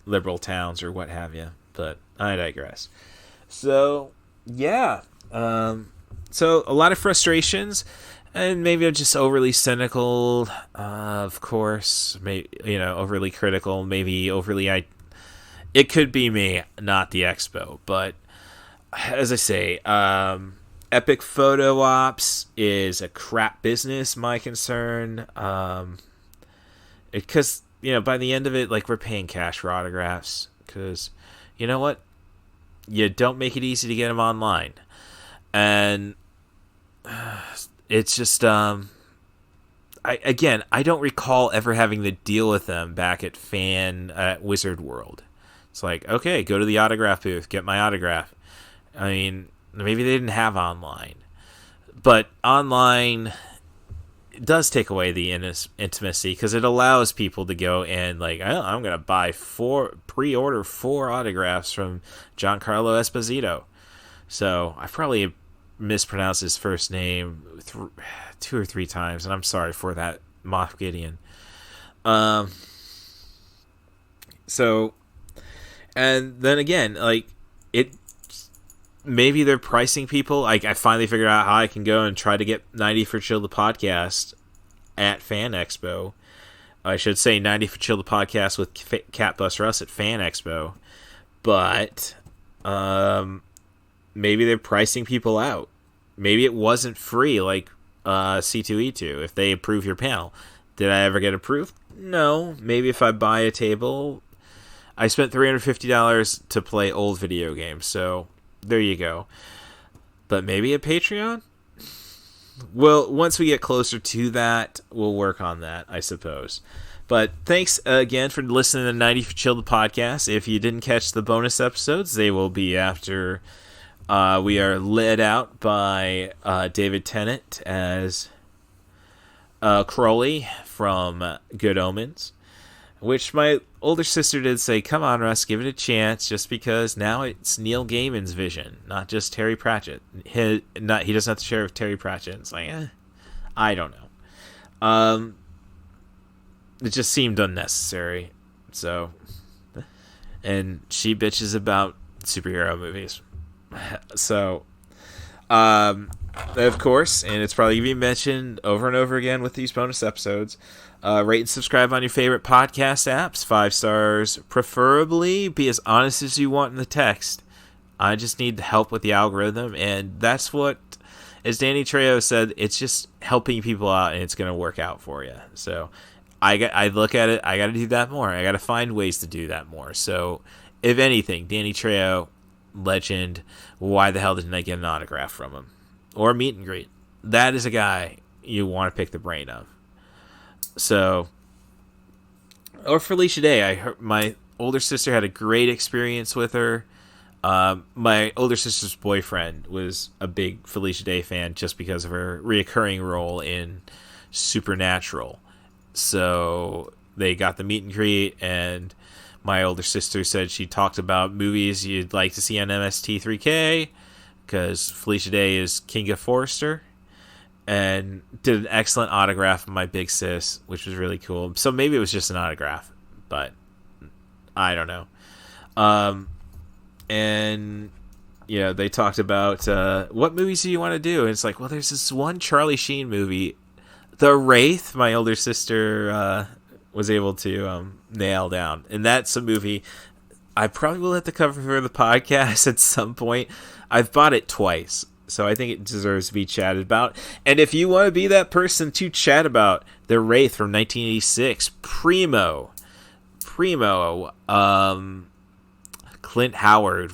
S5: liberal towns or what have you. But I digress. So, yeah. So a lot of frustrations, and maybe I'm just overly cynical, of course, maybe, you know, overly critical, maybe overly, it could be me, not the expo. But as I say, epic photo ops is a crap business, my concern. Because, you know, by the end of it, like, we're paying cash for autographs, because, you know what? You don't make it easy to get them online. And it's just, I don't recall ever having to deal with them back at Wizard World. It's like, okay, go to the autograph booth, get my autograph. I mean, maybe they didn't have online, but online does take away the intimacy, because it allows people to go and, like, I'm going to pre-order 4 autographs from Giancarlo Esposito. So I probably mispronounced his first name 2 or 3 times, and I'm sorry for that, Moff Gideon. So, and then again, like, maybe they're pricing people. Like, I finally figured out how I can go and try to get 90 for Chill the Podcast at Fan Expo. I should say 90 for Chill the Podcast with CatBusRuss at Fan Expo. But maybe they're pricing people out. Maybe it wasn't free like C2E2 if they approve your panel. Did I ever get approved? No. Maybe if I buy a table. I spent $350 to play old video games, so there you go. But maybe a Patreon? well, once we get closer to that, we'll work on that, I suppose. But thanks again for listening to 90 for Chill the podcast. If you didn't catch the bonus episodes, they will be after we are led out by David Tennant as Crowley from Good Omens, which my older sister did say, come on, Russ, give it a chance, just because now it's Neil Gaiman's vision, not just Terry Pratchett. He doesn't have to share with Terry Pratchett. It's like, I don't know. It just seemed unnecessary. So, and she bitches about superhero movies. So, of course, and it's probably going to be mentioned over and over again with these bonus episodes, rate and subscribe on your favorite podcast apps. 5 stars, preferably. Be as honest as you want in the text. I just need help with the algorithm, and that's what, as Danny Trejo said, it's just helping people out, and it's going to work out for you. So, I look at it, I got to do that more. I got to find ways to do that more. So, if anything, Danny Trejo, legend, why the hell didn't I get an autograph from him? Or a meet and greet? That is a guy you want to pick the brain of. So, or Felicia Day. I heard my older sister had a great experience with her. My older sister's boyfriend was a big Felicia Day fan just because of her reoccurring role in Supernatural. So they got the meet and greet, and my older sister said she talked about movies you'd like to see on MST3K because Felicia Day is King of Forrester, and did an excellent autograph of my big sis, which was really cool. So maybe it was just an autograph, but I don't know. And they talked about what movies do you want to do, and it's like, well, there's this one Charlie Sheen movie, The Wraith. My older sister was able to nail down, and that's a movie I probably will have to cover for the podcast at some point. I've bought it twice, so I think it deserves to be chatted about. And if you want to be that person to chat about The Wraith from 1986, primo, Clint Howard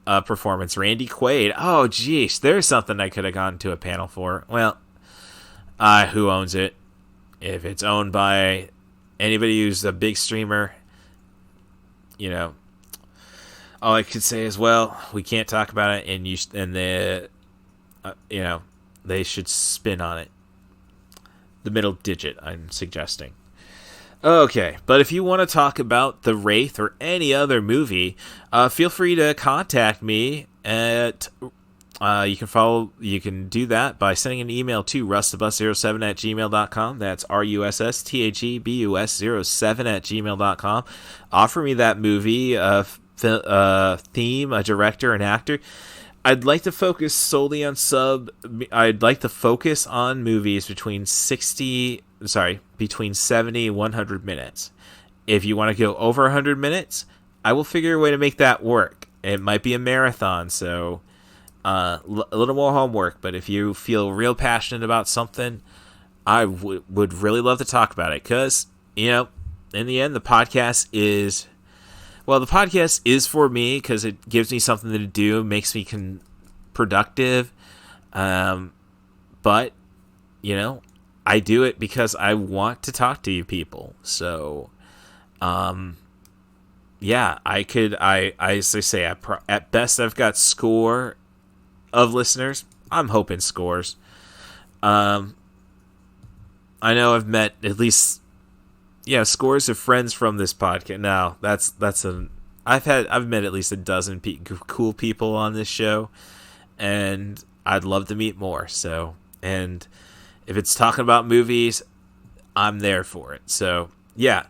S5: performance, Randy Quaid. Oh, geez, there's something I could have gone to a panel for. Well, who owns it? If it's owned by anybody who's a big streamer, all I could say is, well, we can't talk about it, and they should spin on it. The middle digit, I'm suggesting. Okay, but if you want to talk about The Wraith or any other movie, feel free to contact me at. You can do that by sending an email to russthabus07@gmail.com. That's RUSSTHEBUS07@gmail.com. Offer me that movie, theme, a director, an actor. I'd like to focus solely on I'd like to focus on movies between 70 and 100 minutes. If you want to go over 100 minutes, I will figure a way to make that work. It might be a marathon, so a little more homework. But if you feel real passionate about something, I would really love to talk about it. Because, in the end, the podcast is for me because it gives me something to do, makes me productive. But, I do it because I want to talk to you people. So, yeah, as I say, at best I've got score of listeners. I'm hoping scores. I know I've met at least, scores of friends from this podcast. Now I've met at least a dozen cool people on this show, and I'd love to meet more. So, and if it's talking about movies, I'm there for it. So, yeah.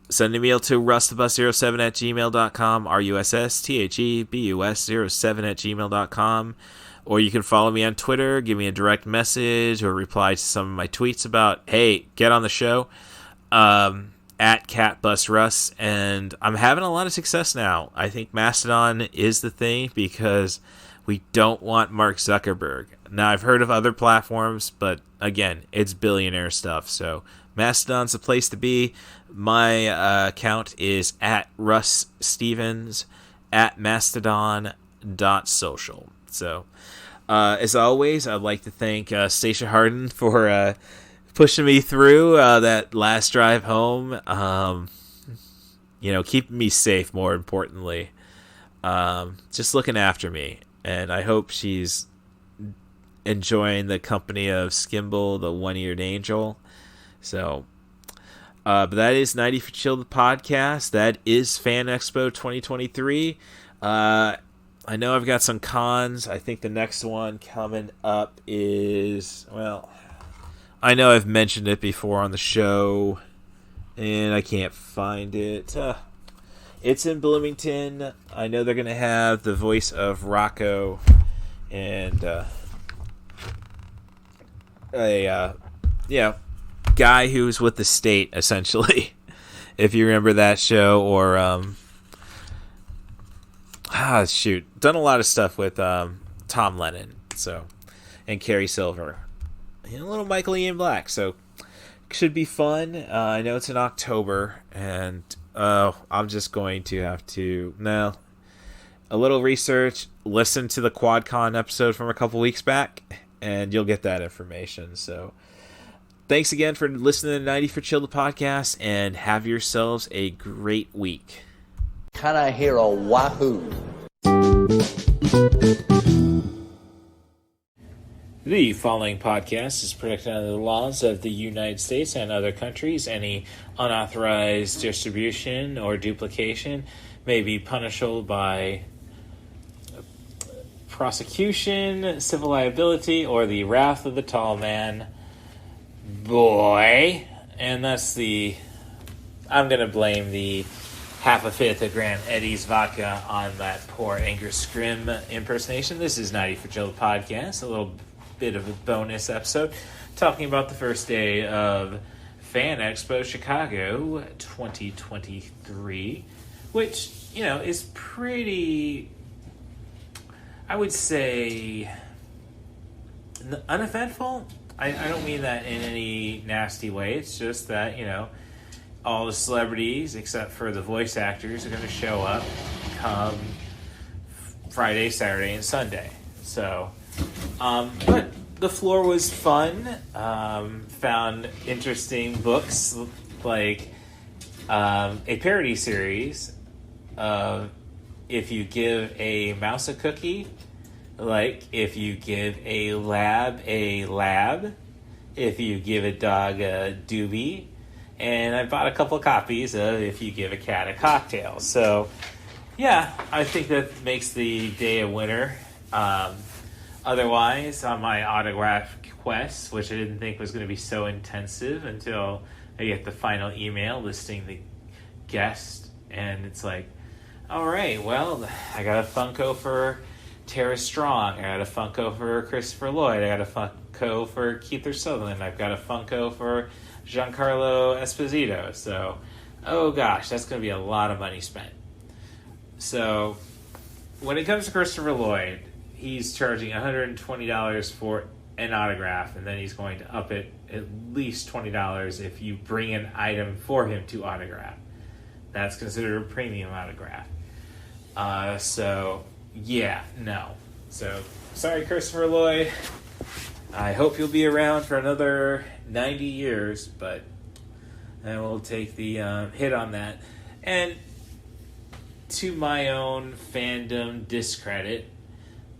S5: Send an email to russthabus07@gmail.com, RUSSTHEBUS07@gmail.com. Or you can follow me on Twitter, give me a direct message, or reply to some of my tweets about, hey, get on the show, at CatBusRuss. And I'm having a lot of success now. I think Mastodon is the thing because we don't want Mark Zuckerberg. Now, I've heard of other platforms, but again, it's billionaire stuff. So Mastodon's the place to be. My account is at Russ Stevens at mastodon.social. So, As always, I'd like to thank Stacia Harden for pushing me through that last drive home. Keeping me safe, more importantly. Just looking after me. And I hope she's enjoying the company of Skimble, the one-eared angel. So, but that is 90 for Chill, the podcast. That is Fan Expo 2023. I know I've got some cons. I think the next one coming up is, I know I've mentioned it before on the show, and I can't find it. It's in Bloomington. I know they're going to have the voice of Rocco and a guy who's with the state, essentially. If you remember that show, or done a lot of stuff with Tom Lennon, and Carrie Silver, and a little Michael Ian Black. So should be fun. I know it's in October, and I'm just going to have to a little research, listen to the QuadCon episode from a couple weeks back, and you'll get that information. So thanks again for listening to 90 for Chill, the podcast, and have yourselves a great week.
S6: Can I hear a wahoo?
S5: The following podcast is protected under the laws of the United States and other countries. Any unauthorized distribution or duplication may be punishable by prosecution, civil liability, or the wrath of the tall man. Boy. And that's I'm going to blame the half a fifth of Grand Eddie's vodka on that poor Angus Scrim impersonation. This is 90 for Chill, the podcast. A little bit of a bonus episode talking about the first day of Fan Expo Chicago 2023, which, is pretty, I would say, uneventful. I don't mean that in any nasty way. It's just that, all the celebrities, except for the voice actors, are going to show up come Friday, Saturday, and Sunday. So, but the floor was fun. Found interesting books, like a parody series of if you give a mouse a cookie, like if you give a lab, if you give a dog a doobie, and I bought a couple of copies of if you give a cat a cocktail. So, yeah, I think that makes the day a winner. Otherwise, on my autograph quest, which I didn't think was going to be so intensive until I get the final email listing the guest, and it's like, all right, well, I got a Funko for Tara Strong, I got a Funko for Christopher Lloyd, I got a Funko for Keith Sutherland, I've got a Funko for Giancarlo Esposito. So, oh gosh, that's going to be a lot of money spent. So, when it comes to Christopher Lloyd, he's charging $120 for an autograph, and then he's going to up it at least $20 if you bring an item for him to autograph. That's considered a premium autograph. So, sorry, Christopher Lloyd. I hope you'll be around for another 90 years, but I will take the hit on that. And to my own fandom discredit,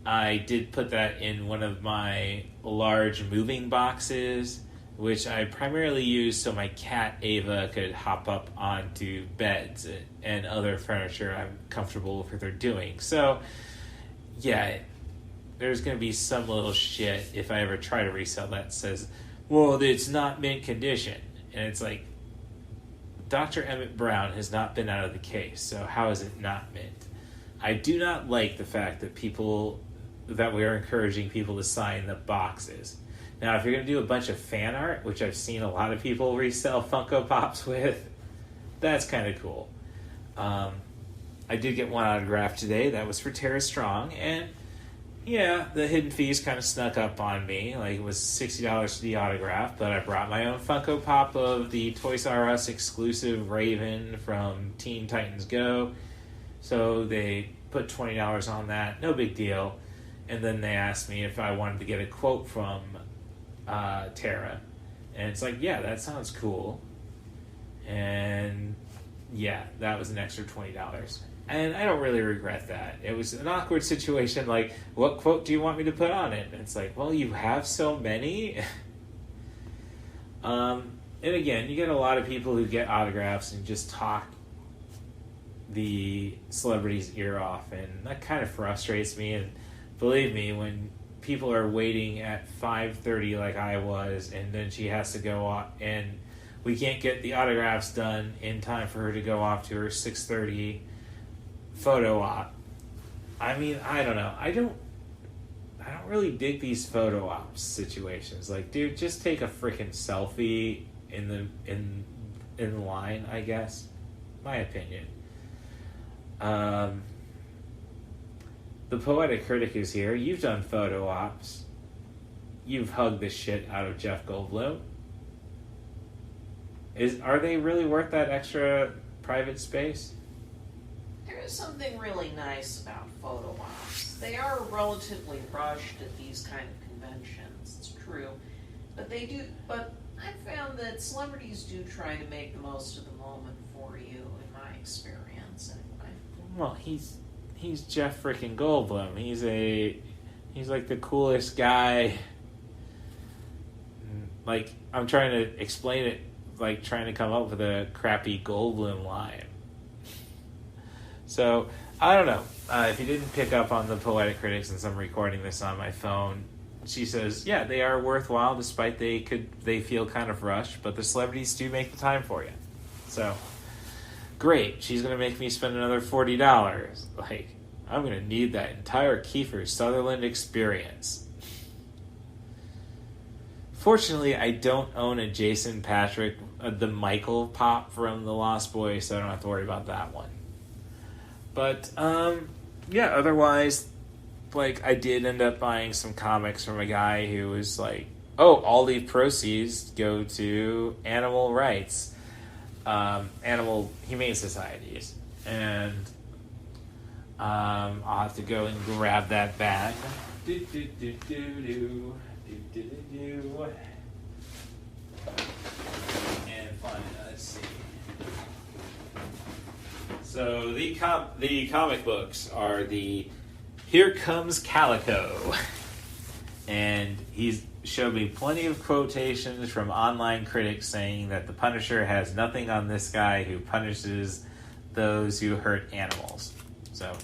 S5: I did put that in one of my large moving boxes, which I primarily use so my cat Ava could hop up onto beds and other furniture I'm comfortable with her doing. So, yeah, there's going to be some little shit if I ever try to resell that says, well, it's not mint condition. And it's like, Dr. Emmett Brown has not been out of the case, so how is it not mint? I do not like the fact that we are encouraging people to sign the boxes. Now, if you're going to do a bunch of fan art, which I've seen a lot of people resell Funko Pops with, that's kind of cool. I did get one autograph today. That was for Tara Strong, and yeah, the hidden fees kind of snuck up on me. Like, it was $60 for the autograph, but I brought my own Funko Pop of the Toys R Us exclusive Raven from Teen Titans Go. So they put $20 on that. No big deal. And then they asked me if I wanted to get a quote from Tara. And it's like, yeah, that sounds cool. And yeah, that was an extra $20. And I don't really regret that. It was an awkward situation, like, what quote do you want me to put on it? And it's like, well, you have so many. And again, you get a lot of people who get autographs and just talk the celebrity's ear off, and that kind of frustrates me. And believe me, when people are waiting at 5:30 like I was, and then she has to go off, and we can't get the autographs done in time for her to go off to her 6:30 photo op. I mean, I don't know. I don't really dig these photo ops situations. Like, dude, just take a freaking selfie in the line, I guess. My opinion. The Poetic Critic is here. You've done photo ops. You've hugged the shit out of Jeff Goldblum. Are they really worth that extra private space?
S7: There is something really nice about photo ops. They are relatively rushed at these kind of conventions. It's true, but I found that celebrities do try to make the most of the moment for you, in my experience, anyway.
S5: Well, he's Jeff freaking Goldblum. He's like the coolest guy. Like, I'm trying to explain it, like trying to come up with a crappy Goldblum line. So, I don't know. If you didn't pick up on the Poetic Critic, since I'm recording this on my phone, she says, yeah, they are worthwhile despite they feel kind of rushed, but the celebrities do make the time for you. So, great. She's going to make me spend another $40. Like, I'm going to need that entire Kiefer Sutherland experience. Fortunately, I don't own a Jason Patrick, the Michael pop from The Lost Boys, so I don't have to worry about that one. But, yeah, otherwise, like, I did end up buying some comics from a guy who was like, oh, all the proceeds go to animal rights, animal humane societies. And I'll have to go and grab that bag. And find it. Let's see. So the comic books are the Here Comes Calico. And he's showed me plenty of quotations from online critics saying that the Punisher has nothing on this guy who punishes those who hurt animals. So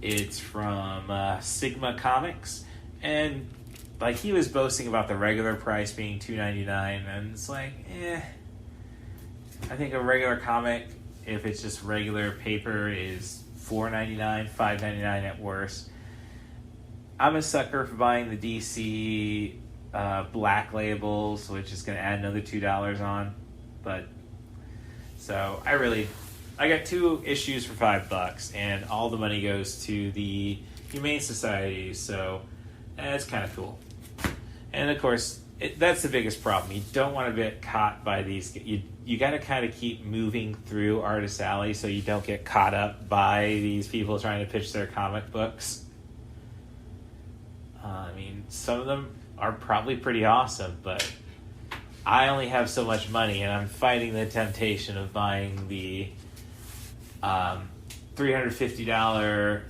S5: it's from Sigma Comics, and like he was boasting about the regular price being $2.99, and it's like, I think a regular comic, if it's just regular paper, is $4.99, $5.99 at worst. I'm a sucker for buying the DC black labels, which is going to add another $2 on. But so I got 2 issues for $5, and all the money goes to the Humane Society. So that's kind of cool. And of course, that's the biggest problem. You don't want to get caught by these. You got to kind of keep moving through Artist Alley so you don't get caught up by these people trying to pitch their comic books. I mean, some of them are probably pretty awesome, but I only have so much money, and I'm fighting the temptation of buying the $350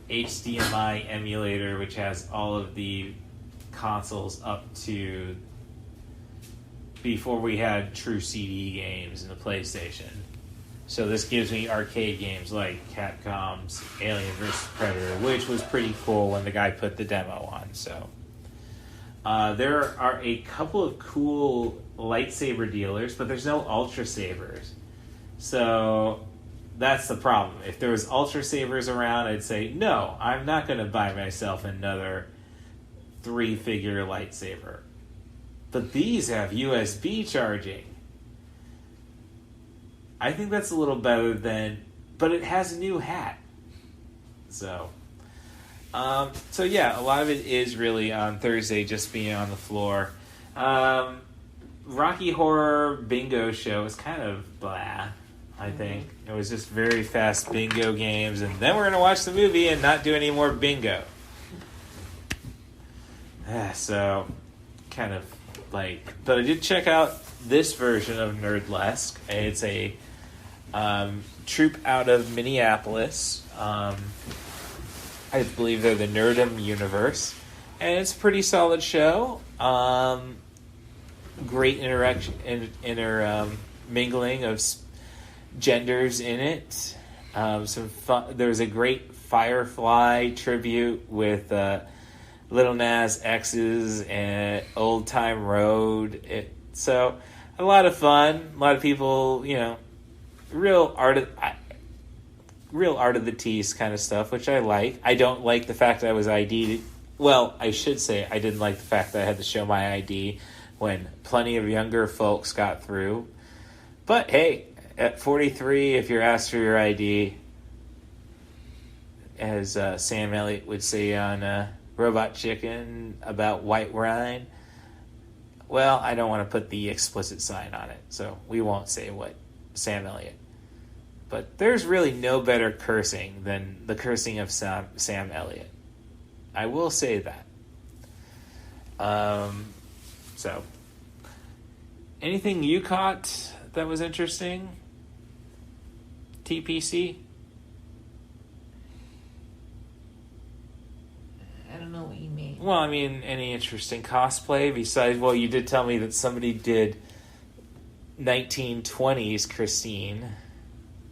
S5: HDMI emulator, which has all of the consoles up to before we had true CD games in the PlayStation. So this gives me arcade games like Capcom's Alien vs. Predator, which was pretty cool when the guy put the demo on. So there are a couple of cool lightsaber dealers, but there's no Ultra Sabers. So that's the problem. If there was Ultra Sabers around, I'd say, no, I'm not going to buy myself another 3-figure lightsaber. But these have USB charging. I think that's a little better but it has a new hat. So yeah, a lot of it is really on Thursday just being on the floor. Rocky Horror Bingo Show was kind of blah, I think. It was just very fast bingo games, and then we're going to watch the movie and not do any more bingo. So, kind of like... But I did check out this version of Nerdlesque. It's a troupe out of Minneapolis. I believe they're the Nerdum Universe. And it's a pretty solid show. Great intermingling of genders in it. Some fun. There was a great Firefly tribute with Little Nas X's and Old Time Road. So a lot of fun. A lot of people, real art of the tease kind of stuff, which I like. I don't like the fact that I was ID'd. Well, I should say I didn't like the fact that I had to show my ID when plenty of younger folks got through. But hey, at 43, if you're asked for your ID, as Sam Elliott would say on Robot Chicken about white wine, well, I don't want to put the explicit sign on it, so we won't say what Sam Elliott. But there's really no better cursing than the cursing of Sam Elliott. I will say that. So, anything you caught that was interesting? TPC?
S7: I don't know what you mean.
S5: Well, I mean, any interesting cosplay besides... Well, you did tell me that somebody did 1920s Christine.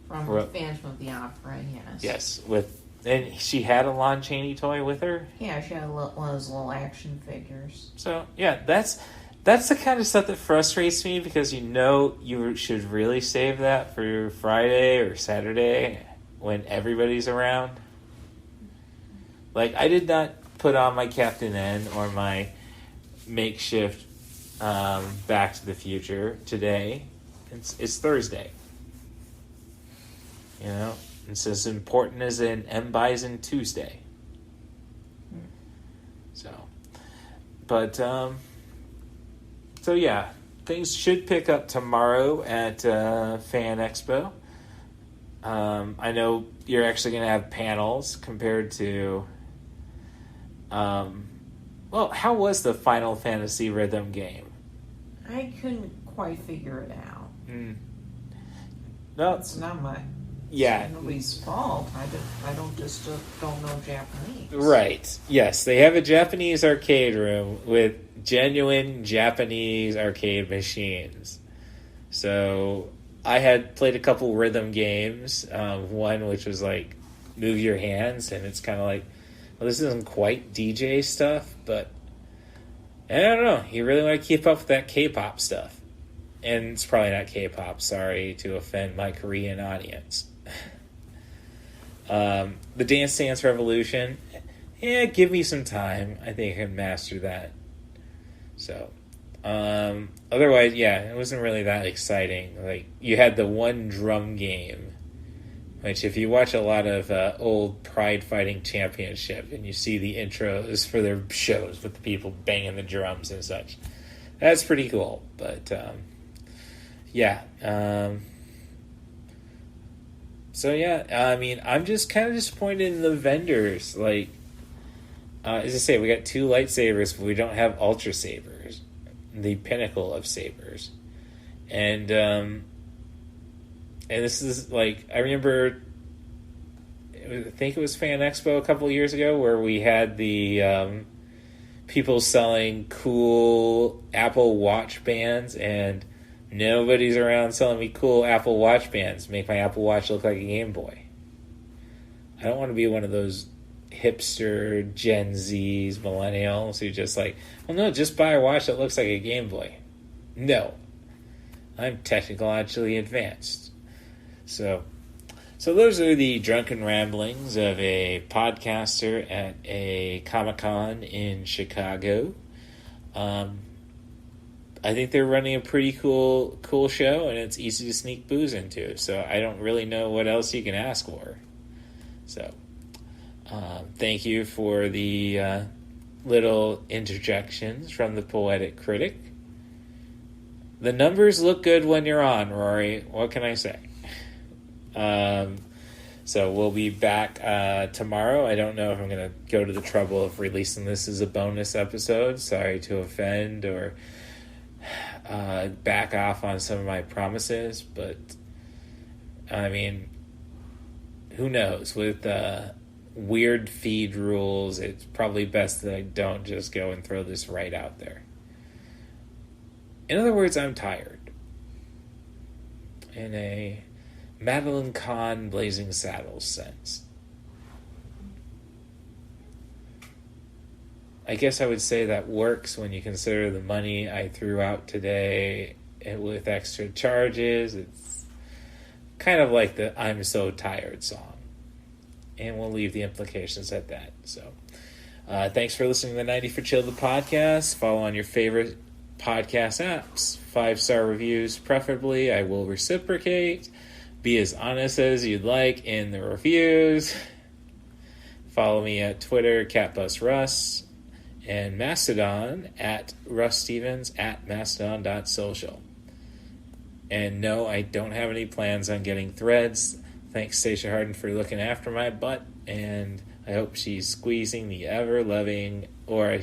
S7: From Phantom of the Opera, yes.
S5: Yes, and she had a Lon Chaney toy with her?
S7: Yeah, she had one of those little action figures.
S5: So, yeah, that's the kind of stuff that frustrates me because you should really save that for Friday or Saturday when everybody's around. Like, I did not put on my Captain N or my makeshift Back to the Future today. It's Thursday. It's as important as an M. Bison Tuesday. So, but, so yeah, things should pick up tomorrow at Fan Expo. I know you're actually going to have panels compared to, well, how was the Final Fantasy rhythm game?
S7: I couldn't quite figure it out.
S5: No,
S7: it's not my...
S5: Yeah,
S7: it's nobody's fault. I don't know Japanese.
S5: Right. Yes, they have a Japanese arcade room with genuine Japanese arcade machines. So I had played a couple rhythm games. One which was like move your hands, and it's kind of like, well, this isn't quite DJ stuff, but I don't know. You really want to keep up with that K-pop stuff, and it's probably not K-pop. Sorry to offend my Korean audience. The Dance Dance Revolution, give me some time. I think I can master that. So, otherwise, it wasn't really that exciting. Like, you had the one drum game, which if you watch a lot of old Pride Fighting Championship and you see the intros for their shows with the people banging the drums and such, that's pretty cool. But, so I mean, I'm just kind of disappointed in the vendors. Like, as I say, we got 2 lightsabers, but we don't have Ultra Sabers, the pinnacle of sabers. And this is like, I remember, I think it was Fan Expo a couple years ago where we had the people selling cool Apple Watch bands, and nobody's around selling me cool Apple Watch bands. Make my Apple Watch look like a Game Boy. I don't want to be one of those hipster Gen Zs, millennials who just like, well, no, just buy a watch that looks like a Game Boy. No. I'm technologically advanced. So those are the drunken ramblings of a podcaster at a Comic-Con in Chicago. I think they're running a pretty cool show, and it's easy to sneak booze into. So I don't really know what else you can ask for. So thank you for the little interjections from the Poetic Critic. The numbers look good when you're on, Rory. What can I say? So we'll be back tomorrow. I don't know if I'm going to go to the trouble of releasing this as a bonus episode. Sorry to offend or back off on some of my promises. But, I mean, who knows? With weird feed rules, it's probably best that I don't just go and throw this right out there. In other words, I'm tired. In a Madeline Kahn Blazing Saddles sense. I guess I would say that works when you consider the money I threw out today with extra charges. It's kind of like the I'm So Tired song. And we'll leave the implications at that. So, thanks for listening to the 90 for Chill, the podcast. Follow on your favorite podcast apps. 5-star reviews, preferably. I will reciprocate. Be as honest as you'd like in the reviews. Follow me at Twitter, CatBusRuss, and Mastodon at Russ Stevens at mastodon.social. And no, I don't have any plans on getting Threads. Thanks, Stacia Harden, for looking after my butt, and I hope she's squeezing the ever-loving or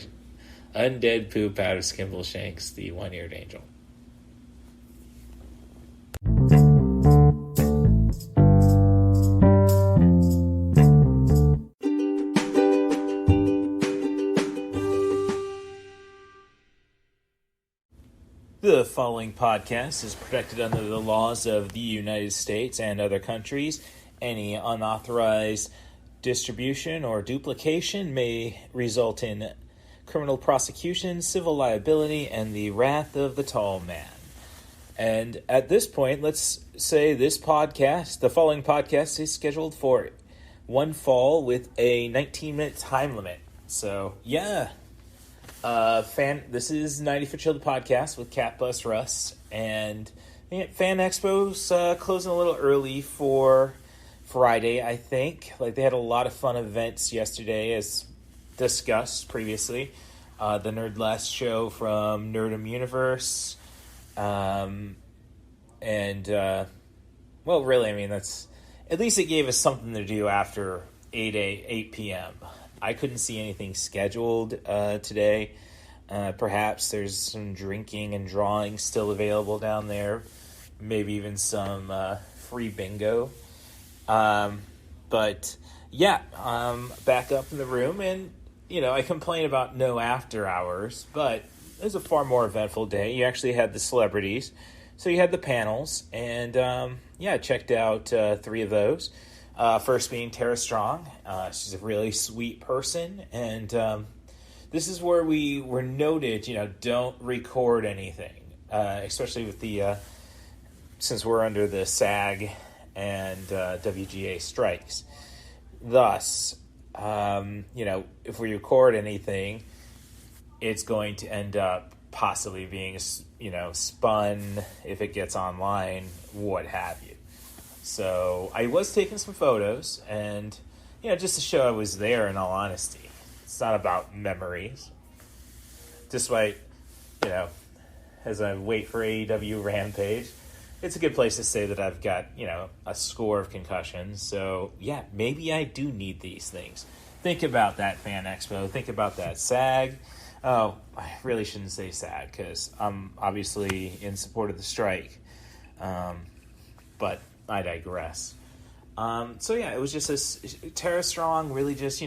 S5: undead poop out of Skimbleshanks, the one-eared angel. The following podcast is protected under the laws of the United States and other countries. Any unauthorized distribution or duplication may result in criminal prosecution, civil liability, and the wrath of the tall man. And at this point, let's say this podcast, the following podcast, is scheduled for one fall with a 19-minute time limit. So, yeah. This is 90 for Chill, the podcast with CatBusRuss, and Fan Expo's closing a little early for Friday, I think. Like, they had a lot of fun events yesterday, as discussed previously. The Nerd Last show from NBCUniversal, well, really, I mean, that's, at least it gave us something to do after 8 p.m. I couldn't see anything scheduled today. Perhaps there's some drinking and drawing still available down there. Maybe even some free bingo. But yeah, back up in the room, and I complain about no after hours, but it was a far more eventful day. You actually had the celebrities, so you had the panels, and I checked out 3 of those. First being Tara Strong. She's a really sweet person, and this is where we were noted, don't record anything, especially with the, since we're under the SAG and WGA strikes. Thus, if we record anything, it's going to end up possibly being, spun if it gets online, what have you. So I was taking some photos, and, just to show I was there, in all honesty. It's not about memories. Despite, as I wait for AEW Rampage, it's a good place to say that I've got, a score of concussions. So, yeah, maybe I do need these things. Think about that, Fan Expo. Think about that. SAG. Oh, I really shouldn't say SAG, because I'm obviously in support of the strike. But I digress. It was just Tara Strong really just,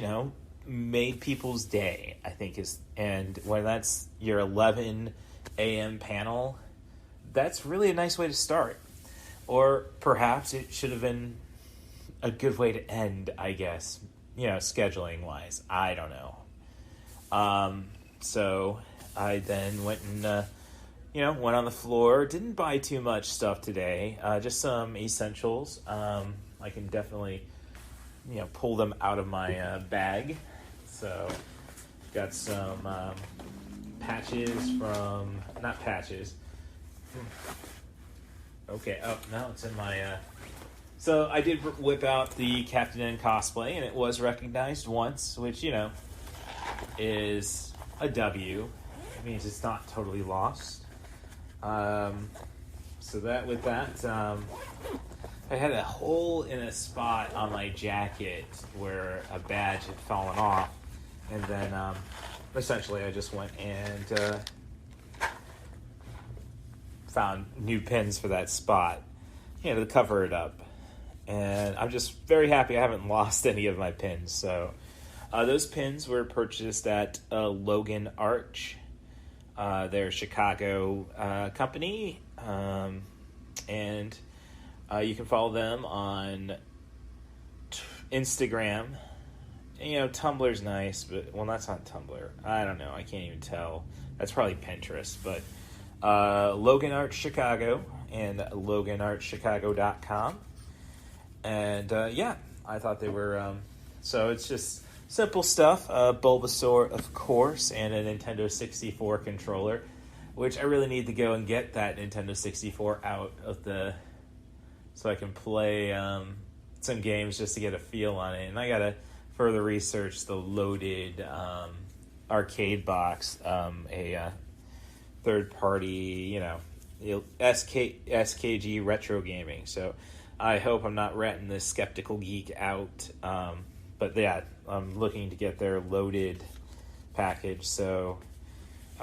S5: made people's day, I think and when that's your 11 a.m. panel, that's really a nice way to start. Or perhaps it should have been a good way to end, I guess, scheduling wise. I don't know. So I then went and, went on the floor. Didn't buy too much stuff today. Just some essentials. I can definitely, pull them out of my bag. So, got some patches from, not patches. Okay, oh, no, it's in my, So, I did whip out the Captain N cosplay, and it was recognized once, which, is a W. It means it's not totally lost. So that with that, I had a hole in a spot on my jacket where a badge had fallen off, and then essentially I just went and found new pins for that spot, to cover it up. And I'm just very happy I haven't lost any of my pins. So those pins were purchased at Logan Arch. They're a Chicago company, and you can follow them on Instagram. Tumblr's nice, but that's not Tumblr. I don't know. I can't even tell. That's probably Pinterest. But Logan Arch Chicago and LoganArchChicago.com. And I thought they were. So it's just simple stuff. Bulbasaur, of course, and a Nintendo 64 controller, which I really need to go and get that Nintendo 64 out of so I can play some games just to get a feel on it. And I gotta further research the loaded arcade box, a third party, SKG retro gaming. So I hope I'm not ratting this skeptical geek out. But yeah, I'm looking to get their loaded package, so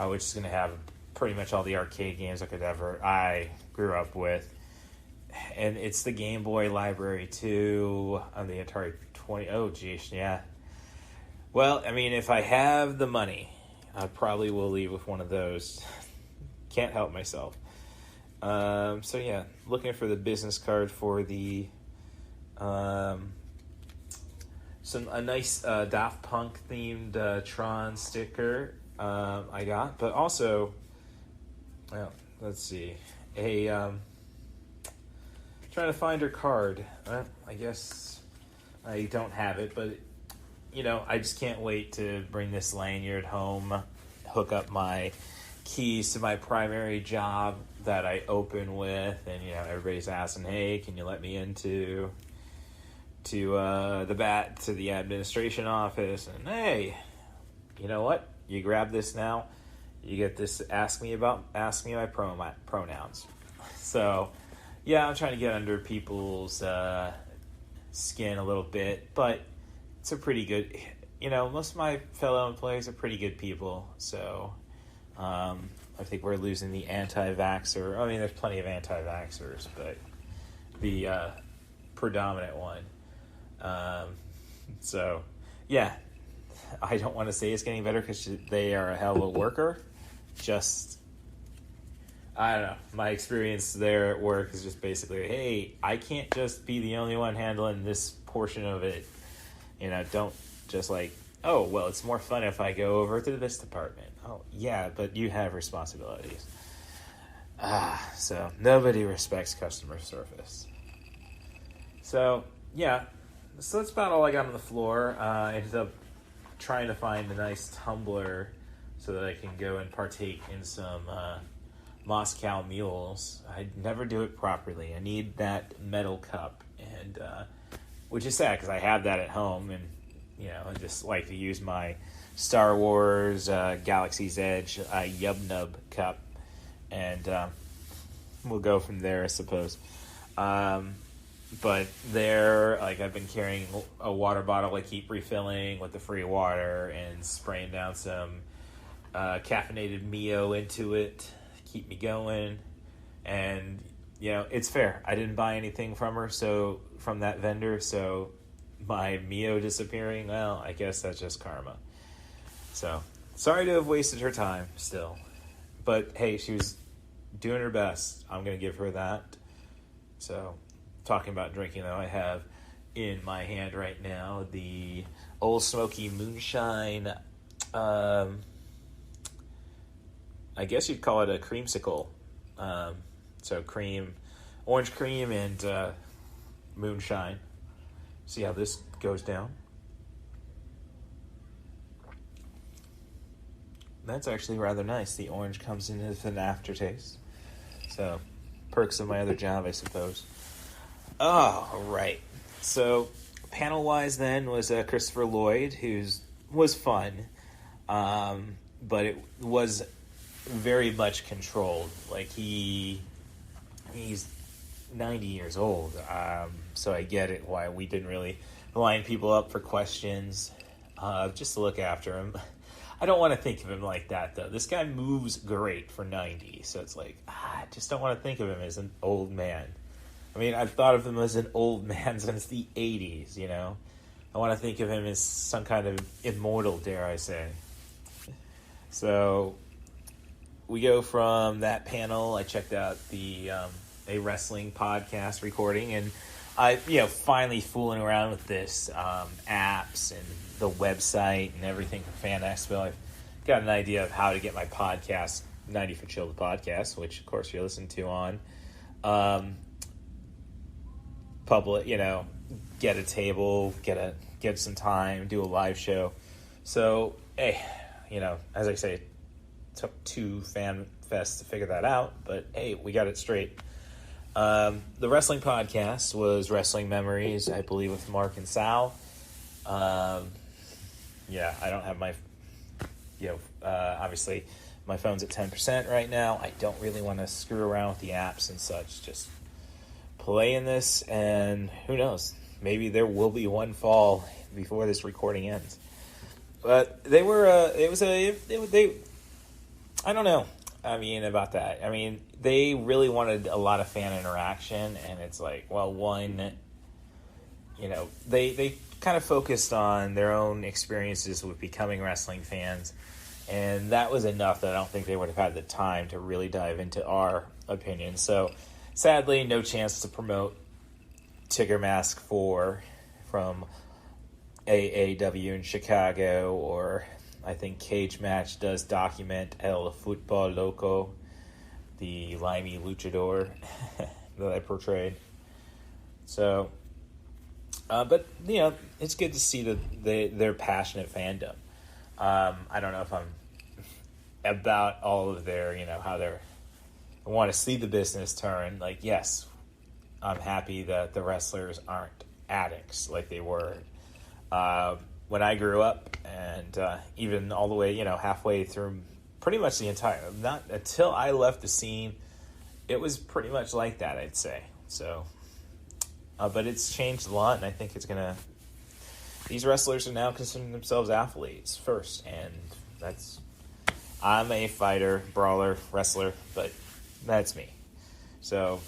S5: which is going to have pretty much all the arcade games I grew up with. And it's the Game Boy library too on the Atari 20. Oh, geez, yeah. Well, I mean, if I have the money, I probably will leave with one of those. Can't help myself. So yeah, looking for the business card for the a nice Daft Punk themed Tron sticker I got, but also, let's see, trying to find her card. I guess I don't have it, but I just can't wait to bring this lanyard home, hook up my keys to my primary job that I open with, and everybody's asking, hey, can you let me into the administration office? And hey, you know what? You grab this now. You get this. Ask me my pronouns. So, yeah, I'm trying to get under people's skin a little bit, but it's a pretty good. Most of my fellow employees are pretty good people. So, I think we're losing the anti-vaxxer. I mean, there's plenty of anti-vaxxers, but the predominant one. So, yeah, I don't want to say it's getting better because they are a hell of a worker. Just, I don't know. My experience there at work is just basically, hey, I can't just be the only one handling this portion of it. Don't just oh, well, it's more fun if I go over to this department. Oh, yeah, but you have responsibilities. So nobody respects customer service. So, yeah. So that's about all I got on the floor. I ended up trying to find a nice tumbler so that I can go and partake in some Moscow mules. I never do it properly. I need that metal cup, and which is sad because I have that at home, and I just like to use my Star Wars Galaxy's Edge Yub Nub cup, and we'll go from there, I suppose. But there, I've been carrying a water bottle I keep refilling with the free water and spraying down some caffeinated Mio into it to keep me going. And, it's fair. I didn't buy anything from that vendor, so my Mio disappearing, well, I guess that's just karma. So, sorry to have wasted her time still. But, hey, she was doing her best. I'm going to give her that. So, talking about drinking, though, I have in my hand right now the Old Smoky Moonshine. I guess you'd call it a creamsicle. So orange cream and moonshine. See how this goes down? That's actually rather nice. The orange comes in with an aftertaste. So, perks of my other job, I suppose. Oh, right. So, panel-wise then was Christopher Lloyd, was fun. But it was very much controlled. He's 90 years old, so I get it why we didn't really line people up for questions just to look after him. I don't want to think of him like that, though. This guy moves great for 90, so it's like, I just don't want to think of him as an old man. I mean, I've thought of him as an old man since the 80s, you know? I want to think of him as some kind of immortal, dare I say. So, we go from that panel. I checked out the a wrestling podcast recording, and I, finally fooling around with this apps and the website and everything for Fan Expo. I've got an idea of how to get my podcast, 90 for Chill, the podcast, which of course you're listening to on public, get a table, get some time, do a live show. So, hey, as I say, it took 2 fan fests to figure that out, but hey, we got it straight. The wrestling podcast was Wrestling Memories, I believe, with Mark and Sal. I don't have my, obviously my phone's at 10% right now. I don't really want to screw around with the apps and such. Just playing this, and who knows? Maybe there will be one fall before this recording ends. But they were, I don't know. I mean, about that. I mean, they really wanted a lot of fan interaction, and it's like, well, one, they kind of focused on their own experiences with becoming wrestling fans, and that was enough that I don't think they would have had the time to really dive into our opinions. So, sadly, no chance to promote Tigermask 4 from AAW in Chicago, or I think Cage Match does document El Futbol Loco, the limey luchador that I portrayed. So, but it's good to see their passionate fandom. I don't know if I'm about all of their, how I want to see the business turn. Like, yes, I'm happy that the wrestlers aren't addicts like they were when I grew up, and even all the way, halfway through pretty much the entire, not until I left the scene, it was pretty much like that, I'd say. So, but it's changed a lot, and I think these wrestlers are now considering themselves athletes first, and I'm a fighter, brawler, wrestler, but that's me. So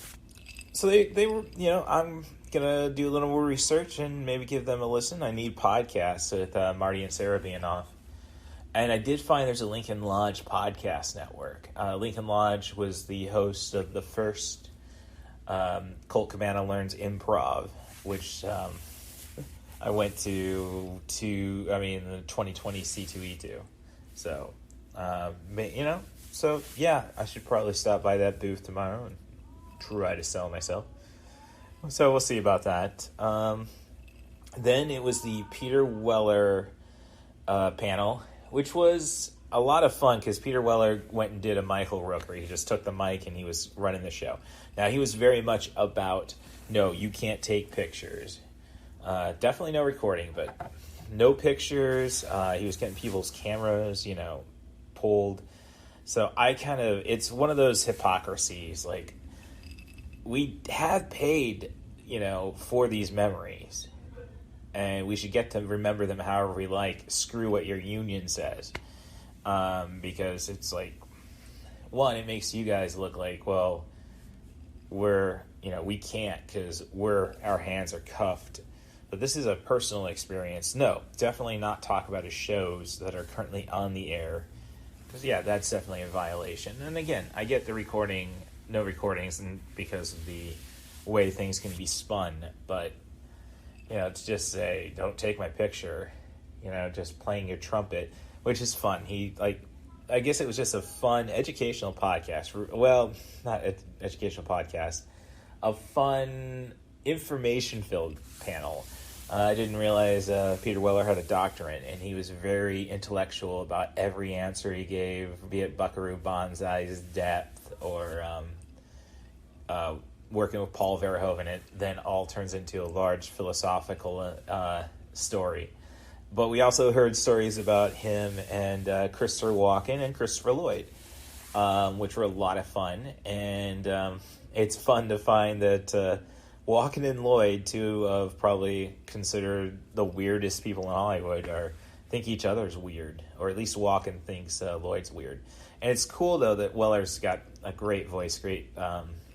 S5: they were, I'm gonna do a little more research and maybe give them a listen. I need podcasts with Marty and Sarah being off. And I did find there's a Lincoln Lodge podcast network. Lincoln Lodge was the host of the first Colt Cabana Learns Improv, which I went to the 2020 C2E2. So, so yeah, I should probably stop by that booth tomorrow and try to sell myself. So we'll see about that. Then it was the Peter Weller panel, which was a lot of fun because Peter Weller went and did a Michael Rooker. He just took the mic and he was running the show. Now, he was very much about, no, you can't take pictures. Definitely no recording, but no pictures. He was getting people's cameras, pulled. So it's one of those hypocrisies. Like, we have paid, for these memories, and we should get to remember them however we like. Screw what your union says. Because it's like, one, it makes you guys look like, well, we're, we can't because our hands are cuffed. But this is a personal experience. No, definitely not talk about his shows that are currently on the air. Because, yeah, that's definitely a violation. And again, I get the no recordings, and because of the way things can be spun. But, to just say, don't take my picture, just playing your trumpet, which is fun. I guess it was just a fun educational podcast. Well, not educational podcast. A fun information-filled panel. I didn't realize Peter Weller had a doctorate, and he was very intellectual about every answer he gave, be it Buckaroo Banzai's depth or working with Paul Verhoeven. It then all turns into a large philosophical story. But we also heard stories about him and Christopher Walken and Christopher Lloyd. which were a lot of fun. And it's fun to find that Walken and Lloyd, two of probably considered the weirdest people in Hollywood, think each other's weird, or at least Walken thinks Lloyd's weird. And it's cool, though, that Weller's got a great voice, great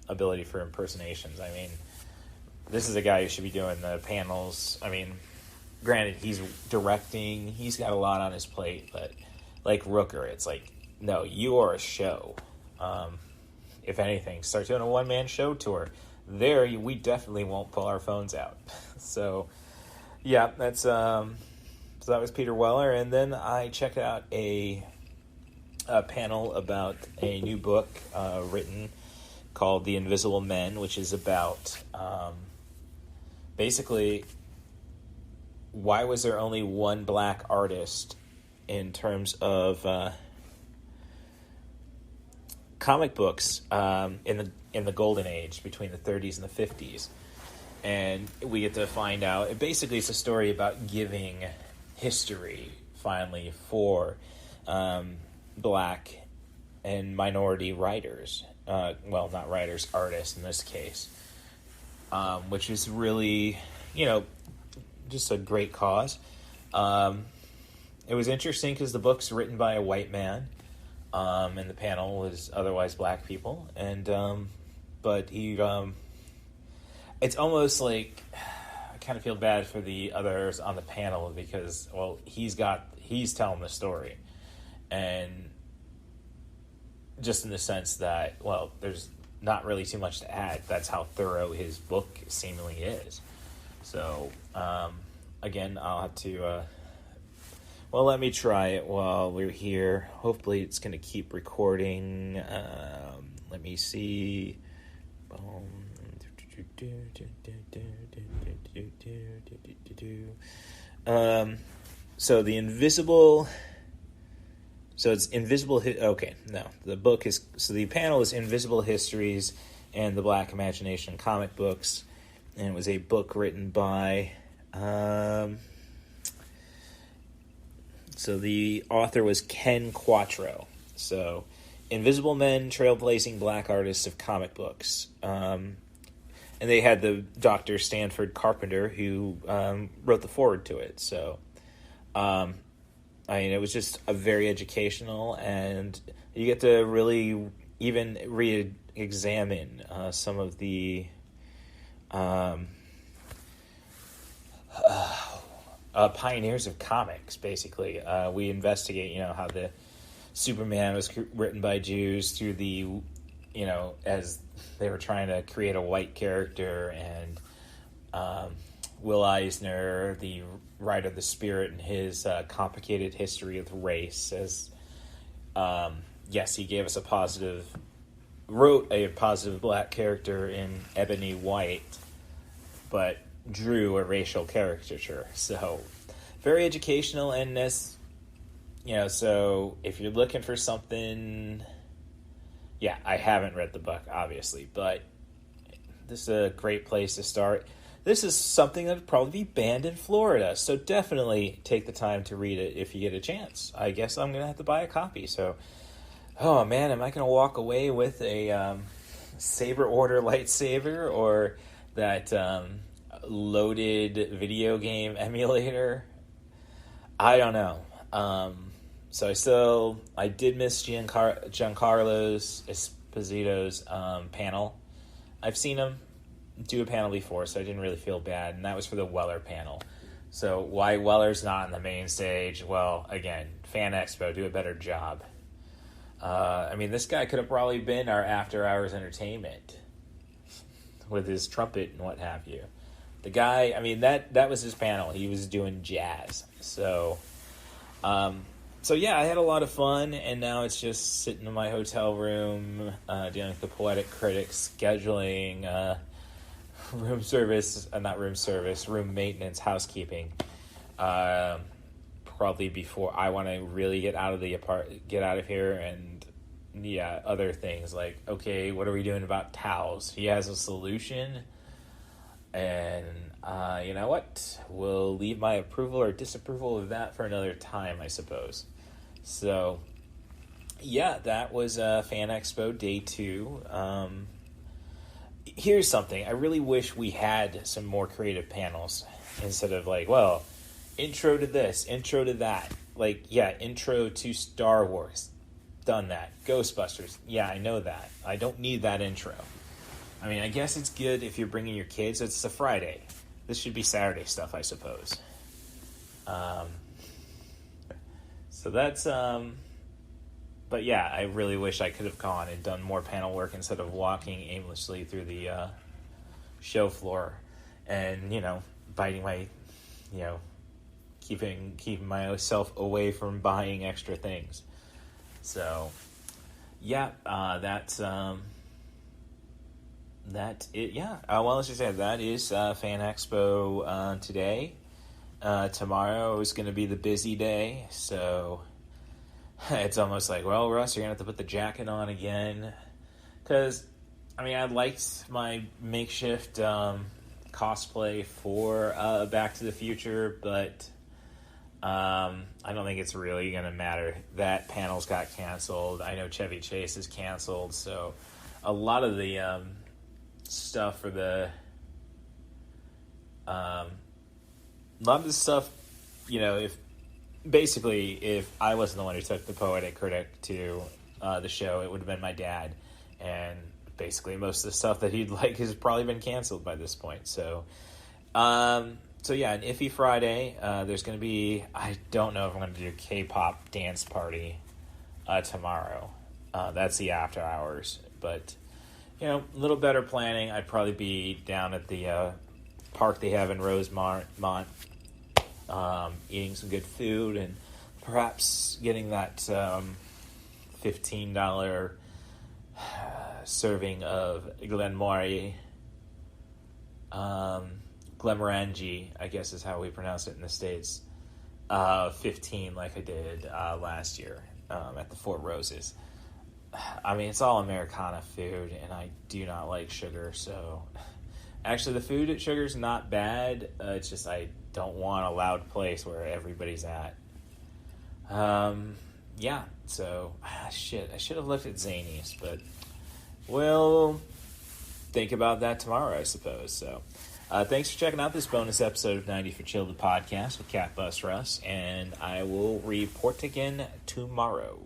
S5: ability for impersonations. I mean, this is a guy who should be doing the panels. I mean, granted, he's directing, he's got a lot on his plate, but like Rooker, it's like, no, you are a show. If anything, start doing a one-man show tour. There, we definitely won't pull our phones out. So, yeah, that's so that was Peter Weller, and then I checked out a panel about a new book written called The Invisible Men, which is about basically why was there only one black artist in terms of comic books in the golden age between the 30s and the 50s. And we get to find out, basically it's a story about giving history finally for black and minority writers. Well, not writers, artists in this case. Which is really, just a great cause. It was interesting because the book's written by a white man, and the panel was otherwise black people, and but he, it's almost like I kind of feel bad for the others on the panel because, well, he's telling the story, and just in the sense that, well, there's not really too much to add. That's how thorough his book seemingly is. So, again, I'll have to, let me try it while we're here. Hopefully it's going to keep recording. Let me see. So the invisible... So it's Invisible... Okay, no. The book is... So the panel is Invisible Histories and the Black Imagination comic books. And it was a book written by... so the author was Ken Quattro. So, Invisible Men, Trailblazing Black Artists of Comic Books. And they had the Dr. Stanford Carpenter who wrote the foreword to it. So, it was just a very educational, and you get to really even re-examine some of the pioneers of comics, basically. We investigate, how the Superman was written by Jews through the, as they were trying to create a white character, and Will Eisner, the writer of The Spirit, and his complicated history of race, as, yes, he gave us wrote a positive black character in Ebony White, but drew a racial caricature. So very educational, and this, so if you're looking for something, I haven't read the book, obviously, but this is a great place to start. This is something that would probably be banned in Florida, so definitely take the time to read it if you get a chance. I guess I'm going to have to buy a copy, so, oh man, am I going to walk away with a Saber Order lightsaber, or that loaded video game emulator? I don't know. So I did miss Giancarlo Esposito's panel. I've seen him do a panel before, so I didn't really feel bad, and that was for the Weller panel. So why Weller's not on the main stage? Well, again, Fan Expo, do a better job. This guy could have probably been our after-hours entertainment with his trumpet and what have you. The guy, that was his panel. He was doing jazz. So, I had a lot of fun, and now it's just sitting in my hotel room, dealing with the Poetic Critic, scheduling room maintenance, housekeeping. Probably before I want to really get out of here, and other things like, okay, what are we doing about towels? He has a solution, and you know what? We'll leave my approval or disapproval of that for another time, I suppose. So, yeah, that was Fan Expo Day 2. Here's something. I really wish we had some more creative panels instead of like, well, intro to this, intro to that. Like, yeah, intro to Star Wars. Done that. Ghostbusters. Yeah, I know that. I don't need that intro. I mean, I guess it's good if you're bringing your kids. It's a Friday. This should be Saturday stuff, I suppose. So that's, but yeah, I really wish I could have gone and done more panel work instead of walking aimlessly through the show floor and, biting my, keeping myself away from buying extra things. So, yeah, that's, that it. Yeah, well, let's just say that is Fan Expo today. Tomorrow is going to be the busy day, so it's almost like, well, Russ, you're going to have to put the jacket on again. Because, I mean, I liked my makeshift cosplay for Back to the Future, but I don't think it's really going to matter. That panel's got canceled. I know Chevy Chase is canceled, so a lot of the stuff for the stuff, if I wasn't the one who took the Poetic Critic to the show, it would have been my dad, and basically most of the stuff that he'd like has probably been canceled by this point. So an Iffy Friday. There's going to be, I don't know if I'm going to do a K-pop dance party tomorrow. That's the after hours, but a little better planning. I'd probably be down at the park they have in Rosemont, eating some good food and perhaps getting that $15 serving of Glenmorangie, I guess is how we pronounce it in the States. 15 like I did last year at the Four Roses. I mean, it's all Americana food, and I do not like sugar, so... Actually, the food at Sugar's not bad. It's just I don't want a loud place where everybody's at. Yeah, so... Shit, I should have looked at Zanies, but... We'll think about that tomorrow, I suppose, so... thanks for checking out this bonus episode of 90 for Chill, the podcast with CatBusRuss, and I will report again tomorrow.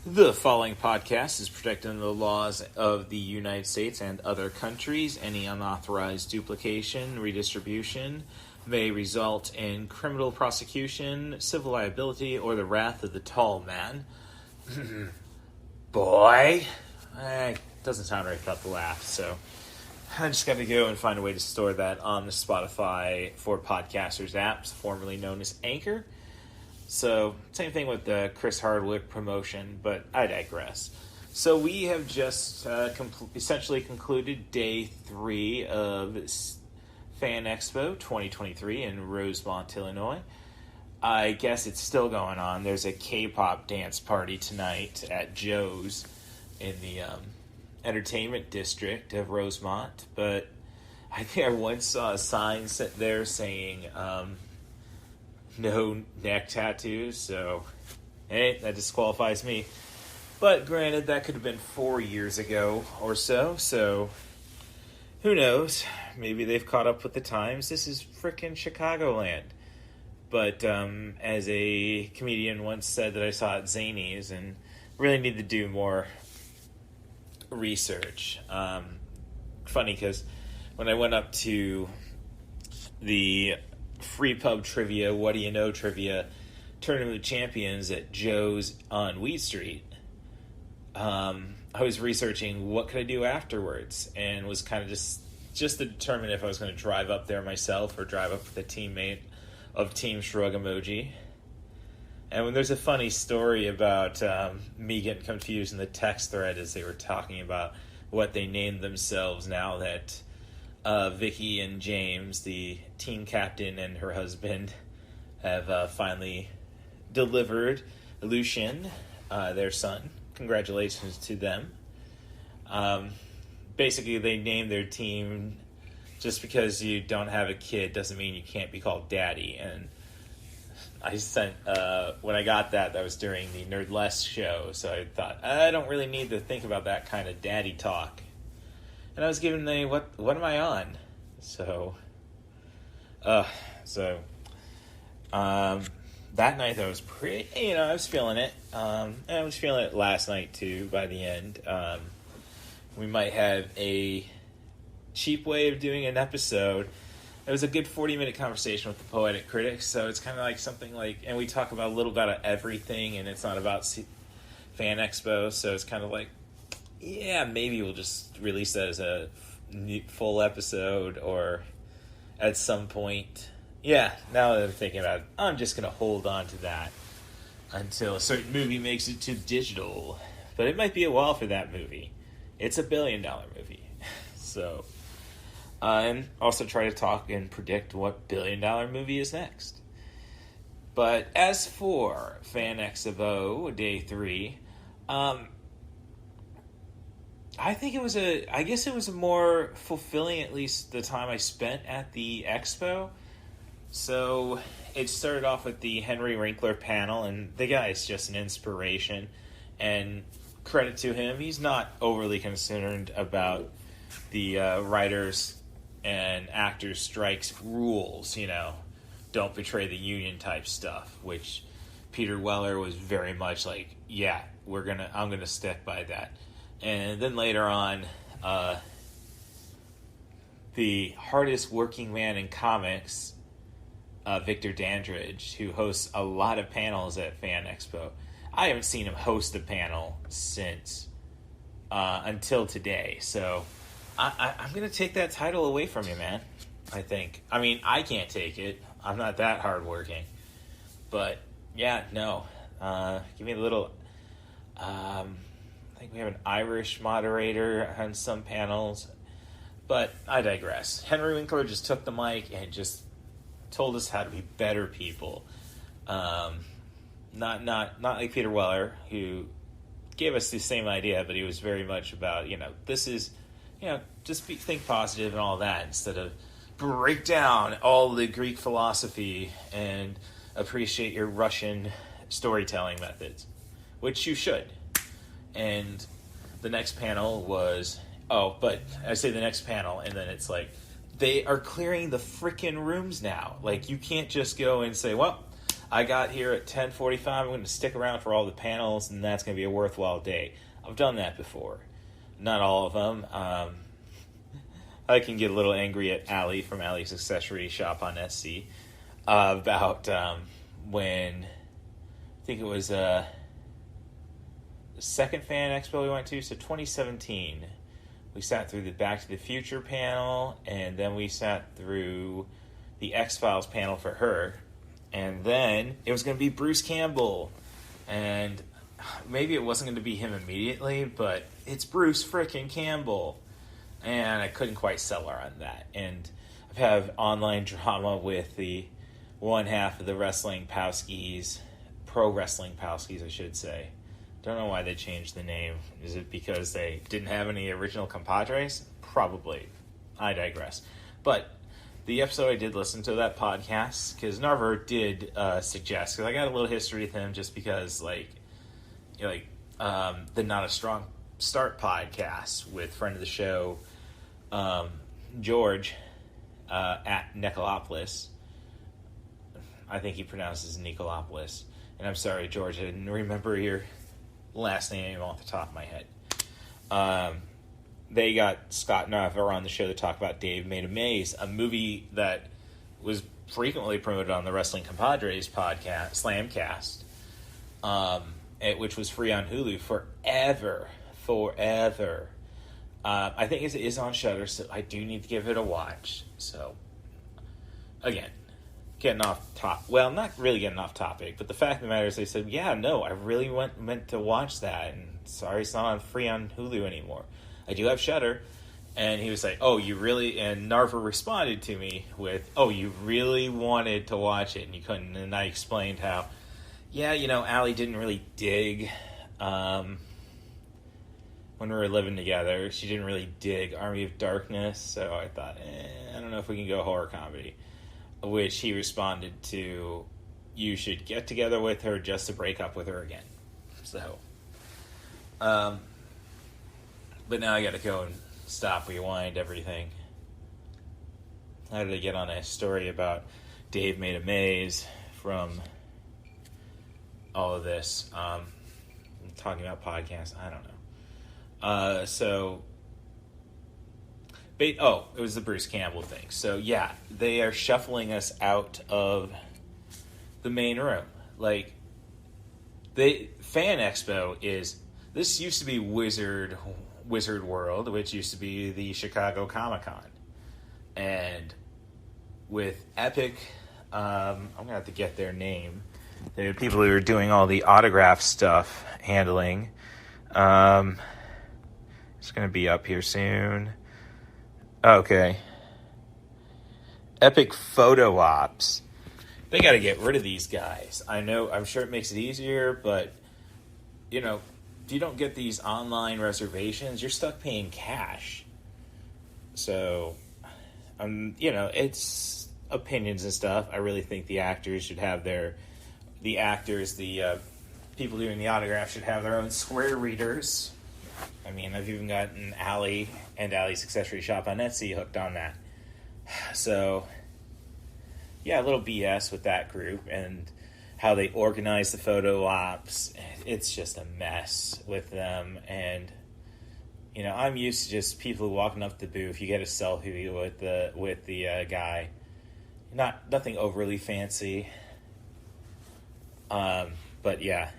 S5: The following podcast is protected under the laws of the United States and other countries. Any unauthorized duplication, redistribution may result in criminal prosecution, civil liability, or the wrath of the tall man. Boy. Doesn't sound right without the laugh, so I just got to go and find a way to store that on the Spotify for Podcasters apps, formerly known as Anchor. So, same thing with the Chris Hardwick promotion, but I digress. So, we have just essentially concluded Day 3 of Fan Expo 2023 in Rosemont, Illinois. I guess it's still going on. There's a K-pop dance party tonight at Joe's in the entertainment district of Rosemont, but I think I once saw a sign set there saying... no neck tattoos, so hey, that disqualifies me. But granted, that could have been 4 years ago or so who knows? Maybe they've caught up with the times. This is frickin' Chicagoland. But as a comedian once said that I saw at Zanies, and really need to do more research. Funny, because when I went up to the free pub trivia, what do you know trivia Tournament of Champions at Joe's on Weed Street, I was researching what could I do afterwards, and was kind of just to determine if I was going to drive up there myself or drive up with a teammate of Team Shrug Emoji. And when there's a funny story about me getting confused in the text thread as they were talking about what they named themselves now that Vicky and James, the team captain and her husband, have finally delivered Lucian, their son, congratulations to them. Basically, they named their team just because you don't have a kid doesn't mean you can't be called daddy. And I sent, when I got that was during the Nerd Less show, so I thought, I don't really need to think about that kind of daddy talk. And I was given the, what am I on? So, that night I was pretty, I was feeling it. And I was feeling it last night too, by the end. We might have a cheap way of doing an episode. It was a good 40-minute conversation with the Poetic Critic, so it's kind of like something like, and we talk about a little bit of everything, and it's not about Fan Expo, so it's kind of like, yeah, maybe we'll just release that as a full episode, or at some point. Yeah, now that I'm thinking about it, I'm just going to hold on to that until a certain movie makes it to digital. But it might be a while for that movie. It's a $1 billion movie. So, and also try to talk and predict what $1 billion movie is next. But as for Fan Expo Day 3, I guess it was a more fulfilling, at least the time I spent at the expo. So it started off with the Henry Winkler panel, and the guy is just an inspiration. And credit to him, he's not overly concerned about the writers and actors strikes rules, don't betray the union type stuff, which Peter Weller was very much like, yeah, I'm gonna stick by that. And then later on, the hardest working man in comics, Victor Dandridge, who hosts a lot of panels at Fan Expo. I haven't seen him host a panel since until today. So I'm going to take that title away from you, man. I think. I mean, I can't take it. I'm not that hardworking. But, yeah, no. Give me a little... I think we have an Irish moderator on some panels. But I digress. Henry Winkler just took the mic and just told us how to be better people. Not like Peter Weller, who gave us the same idea, but he was very much about, this is, just think positive and all that, instead of break down all the Greek philosophy and appreciate your Russian storytelling methods, which you should. And the next panel was, but I say the next panel, and then it's like, they are clearing the frickin' rooms now. Like, you can't just go and say, well, I got here at 10:45, I'm going to stick around for all the panels, and that's going to be a worthwhile day. I've done that before. Not all of them. I can get a little angry at Allie from Allie's Accessory Shop on SC about when, I think it was the second Fan Expo we went to, so 2017. We sat through the Back to the Future panel, and then we sat through the X-Files panel for her. And then it was going to be Bruce Campbell. And maybe it wasn't going to be him immediately, but it's Bruce frickin' Campbell. And I couldn't quite sell her on that. And I've had online drama with the one half of the Wrestling Powskis, Pro Wrestling Powskis, I should say. Don't know why they changed the name. Is it because they didn't have any original compadres? Probably. I digress. But the episode I did listen to that podcast, because Narver did suggest, because I got a little history with him just because, the Not a Strong Start podcast with friend of the show, George, at Nicolopoulos. I think he pronounces Nicolopoulos. And I'm sorry, George, I didn't remember your last name off the top of my head. They got Scott Narver on the show to talk about Dave Made a Maze, a movie that was frequently promoted on the Wrestling Compadres podcast, Slamcast, which was free on Hulu forever. I think it is on Shudder, so I do need to give it a watch. So, again, getting off not really getting off topic, but the fact of the matter is they said, yeah, no, I really meant to watch that, and sorry it's not free on Hulu anymore. I do have Shudder. And he was like, oh, you really, and Narver responded to me with, oh, you really wanted to watch it and you couldn't. And I explained how, yeah, Allie didn't really dig when we were living together. She didn't really dig Army of Darkness, so I thought, I don't know if we can go horror comedy. Which he responded to, you should get together with her just to break up with her again. So, but now I gotta go and stop, rewind everything. How did I get on a story about Dave made a maze from all of this? I'm talking about podcasts. I don't know. It was the Bruce Campbell thing. So yeah, they are shuffling us out of the main room. Like, Fan Expo this used to be Wizard World, which used to be the Chicago Comic-Con. And with Epic, I'm going to have to get their name. The people who are doing all the autograph stuff, handling. It's going to be up here soon. Okay. Epic Photo Ops. They got to get rid of these guys. I'm sure it makes it easier, but, if you don't get these online reservations, you're stuck paying cash. So, it's opinions and stuff. I really think the actors should have the people doing the autograph should have their own square readers. I mean, I've even gotten Allie and Allie's Accessory Shop on Etsy hooked on that. So, yeah, a little BS with that group and how they organize the photo ops. It's just a mess with them. And, I'm used to just people walking up the booth. You get a selfie with the guy. Nothing overly fancy. But yeah,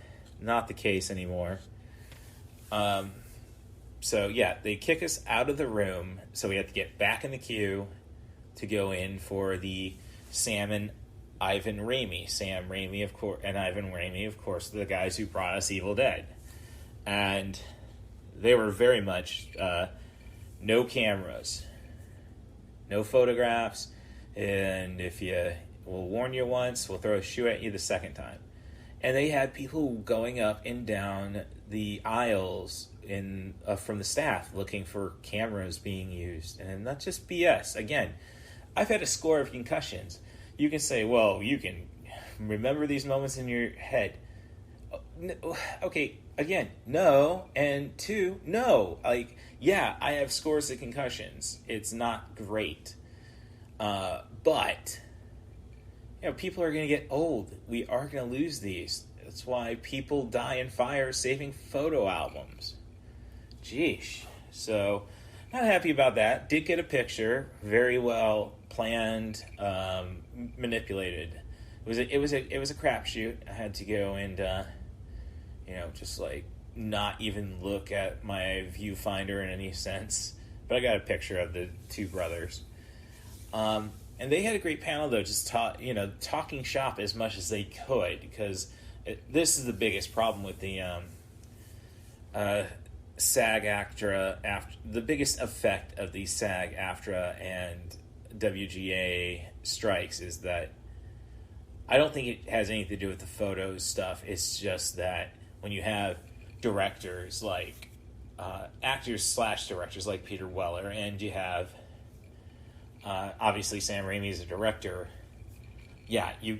S5: not the case anymore. So yeah, they kick us out of the room, so we have to get back in the queue to go in for the Sam and Ivan Raimi. Sam Raimi, of course, and Ivan Raimi, of course, the guys who brought us Evil Dead. And they were very much no cameras, no photographs, and if we'll warn you once, we'll throw a shoe at you the second time. And they had people going up and down the aisles from the staff looking for cameras being used. And not just BS. Again, I've had a score of concussions. You can say, well, you can remember these moments in your head. Okay, again, no. And two, no. Like, yeah, I have scores of concussions. It's not great. But... people are going to get old. We are going to lose these. That's why people die in fires saving photo albums. Jeesh. So, not happy about that. Did get a picture. Very well planned, manipulated. It was a crapshoot. I had to go and, just like not even look at my viewfinder in any sense. But I got a picture of the two brothers. And they had a great panel, though, just talking shop as much as they could, because this is the biggest problem with the SAG-AFTRA. The biggest effect of the SAG-AFTRA and WGA strikes is that I don't think it has anything to do with the photos stuff. It's just that when you have directors like actors/directors like Peter Weller, and you have obviously Sam Raimi is a director, yeah, you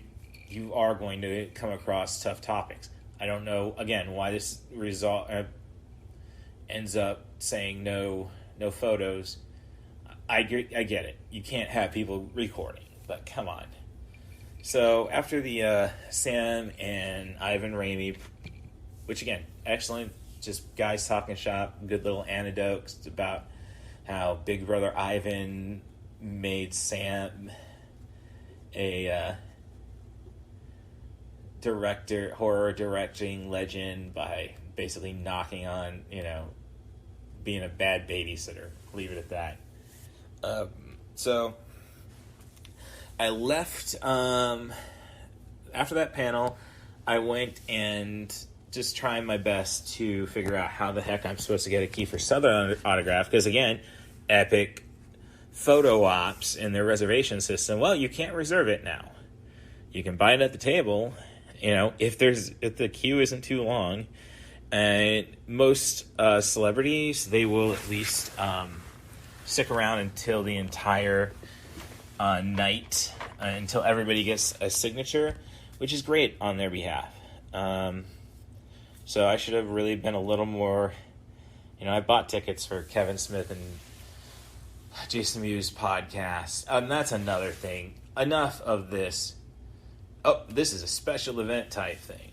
S5: are going to come across tough topics. I don't know, again, why this result ends up saying no photos. I get it. You can't have people recording, but come on. So after the Sam and Ivan Raimi, which again, excellent, just guys talking shop, good little anecdotes about how Big Brother Ivan made Sam a horror directing legend by basically knocking on, being a bad babysitter. Leave it at that. So I left, after that panel, I went and just trying my best to figure out how the heck I'm supposed to get a Kiefer Sutherland autograph, because again, Epic Photo Ops in their reservation system, well, you can't reserve it now. You can buy it at the table, if the queue isn't too long, And most celebrities, they will at least stick around until the entire night, until everybody gets a signature, which is great on their behalf. So I should have really been a little more, I bought tickets for Kevin Smith and Jason Mewes podcast. And that's another thing. Enough of this. Oh, this is a special event type thing.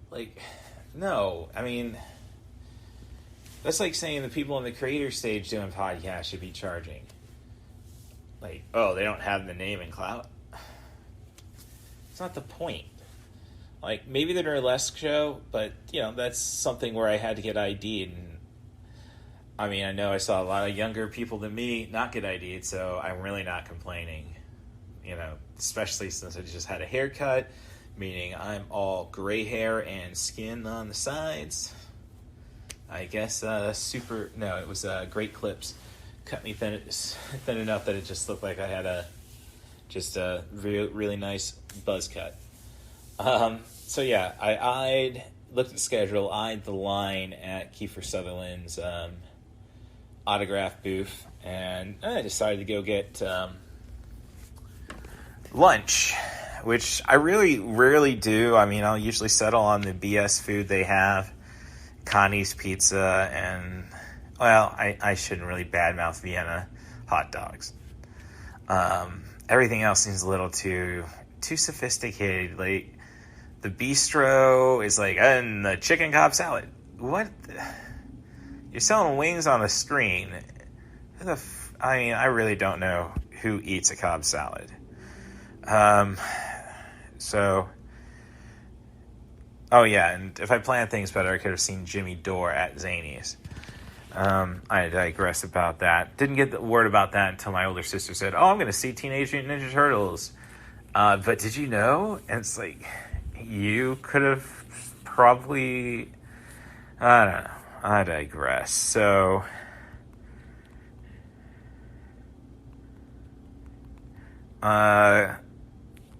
S5: Like, no, I mean, that's like saying the people on the creator stage doing podcasts should be charging. Like, oh, they don't have the name and clout. It's not the point. Like, maybe the burlesque show, but, that's something where I had to get ID'd. And, I mean, I know I saw a lot of younger people than me not get ID'd, so I'm really not complaining. Especially since I just had a haircut, meaning I'm all gray hair and skin on the sides. I guess it was Great Clips. Cut me thin enough that it just looked like I had a really nice buzz cut. So yeah, I looked at the schedule, eyed the line at Kiefer Sutherland's autograph booth, and I decided to go get lunch, which I really rarely do. I mean, I'll usually settle on the BS food they have, Connie's Pizza, and, well, I shouldn't really badmouth Vienna hot dogs. Everything else seems a little too sophisticated. Like, the bistro is like, and the chicken Cobb salad. What? You're selling wings on the screen. I really don't know who eats a Cobb salad. Oh yeah, and if I planned things better, I could have seen Jimmy Dore at Zany's. I digress about that. Didn't get the word about that until my older sister said, oh, I'm going to see Teenage Mutant Ninja Turtles. But did you know? And it's like, you could have probably, I don't know. I digress. So,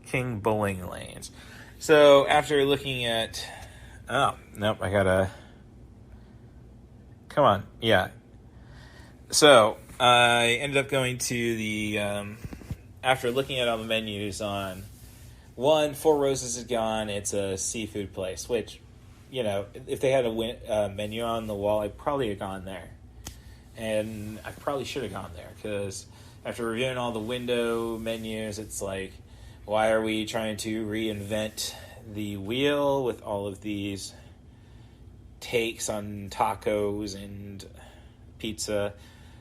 S5: King Bowling Lanes. So, after looking at, oh, nope, I gotta, come on, yeah. So, I ended up going to the, after looking at all the menus on, one, Four Roses is gone, it's a seafood place, which, if they had a menu on the wall, I'd probably have gone there. And I probably should have gone there, because after reviewing all the window menus, it's like, why are we trying to reinvent the wheel with all of these takes on tacos and pizza?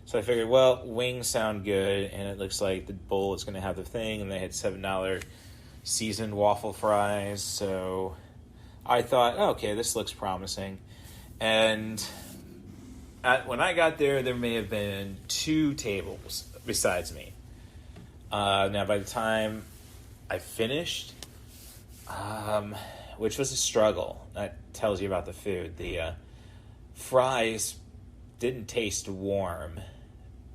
S5: So I figured, well, wings sound good, and it looks like the bowl is going to have the thing, and they had $7 seasoned waffle fries, so I thought, okay, this looks promising. And when I got there may have been 2 tables besides me. Now, by the time I finished, which was a struggle. That tells you about the food. The fries didn't taste warm,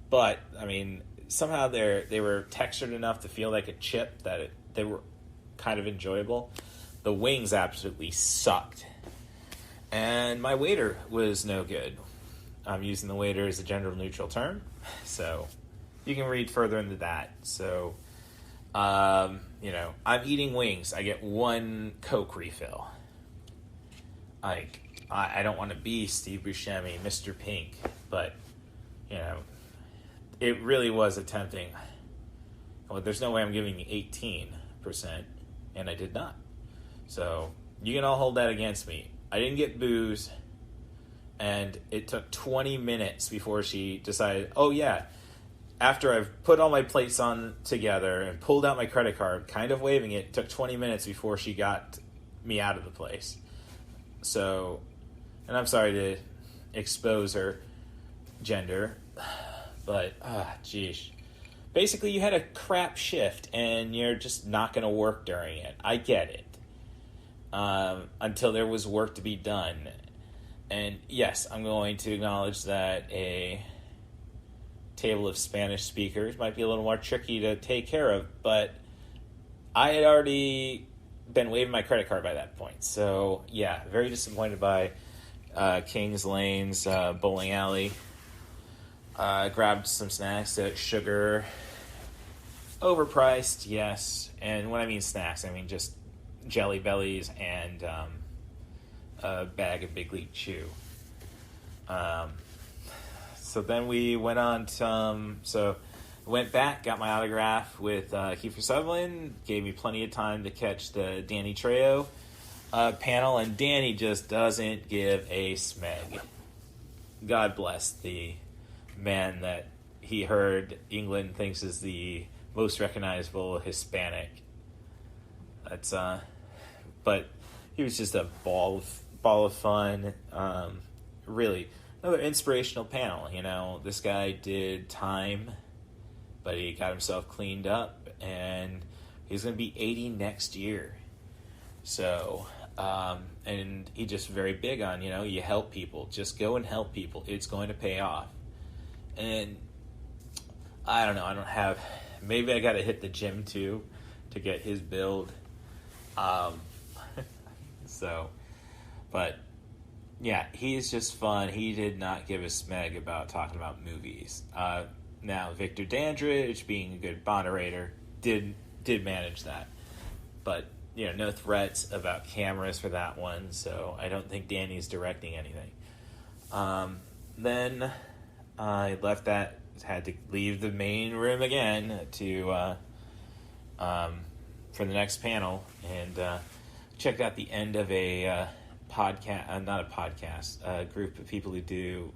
S5: but, I mean, somehow they were textured enough to feel like a chip that they were kind of enjoyable. The wings absolutely sucked. And my waiter was no good. I'm using the waiter as a gender-neutral term, so you can read further into that. So, I'm eating wings. I get 1 Coke refill. Like, I don't want to be Steve Buscemi, Mr. Pink, but, it really was tempting. Well, there's no way I'm giving you 18%, and I did not. So, you can all hold that against me. I didn't get booze, and it took 20 minutes before she decided, oh yeah, after I've put all my plates on together and pulled out my credit card, kind of waving it, took 20 minutes before she got me out of the place. So, and I'm sorry to expose her gender, but, geez. Basically, you had a crap shift, and you're just not going to work during it. I get it. Until there was work to be done. And yes, I'm going to acknowledge that a table of Spanish speakers might be a little more tricky to take care of, but I had already been waiving my credit card by that point. So, yeah, very disappointed by Kings Lane's bowling alley. Grabbed some snacks at Sugar. Overpriced, yes. And when I mean snacks, I mean just Jelly Bellies and a bag of Big League Chew. So then we went on to... went back, got my autograph with Kiefer Sutherland, gave me plenty of time to catch the Danny Trejo panel, and Danny just doesn't give a smeg. God bless the man that he heard England thinks is the most recognizable Hispanic. That's but he was just a ball of fun. Really, another inspirational panel. You know, this guy did time, but he got himself cleaned up, and he's going to be 80 next year. So, and he just very big on, you know, you help people. Just go and help people. It's going to pay off. And I don't know. Maybe I got to hit the gym, too, to get his build. But, yeah, he's just fun. He did not give a smeg about talking about movies. Now, Victor Dandridge, being a good moderator, did manage that. But, you know, no threats about cameras for that one, so I don't think Danny's directing anything. Then I left that, had to leave the main room again to for the next panel, and checked out the end of a podcast, not a podcast, a group of people who do...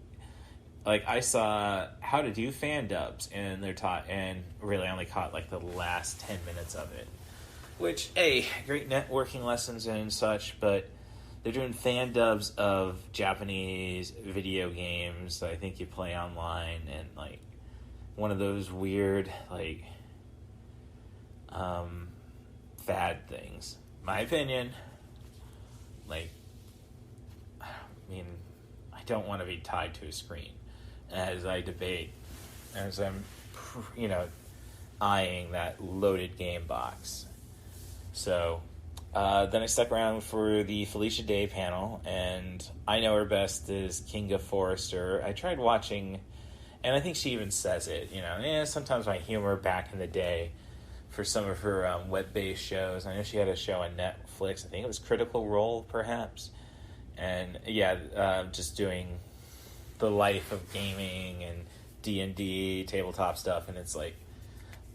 S5: Like, I saw how to do fan dubs, and they're taught, and really I only caught, like, the last 10 minutes of it. Which, hey, great networking lessons and such, but they're doing fan dubs of Japanese video games that I think you play online, and, like, one of those weird, like, fad things. My opinion, like, I mean, I don't want to be tied to a screen as I debate, as I'm, you know, eyeing that loaded game box. So, then I stuck around for the Felicia Day panel, and I know her best as Kinga Forrester. I tried watching, and I think she even says it, you know, sometimes my humor back in the day for some of her web-based shows. I know she had a show on Netflix, I think it was Critical Role, perhaps, and yeah, just doing the life of gaming and D&D, tabletop stuff, and it's like,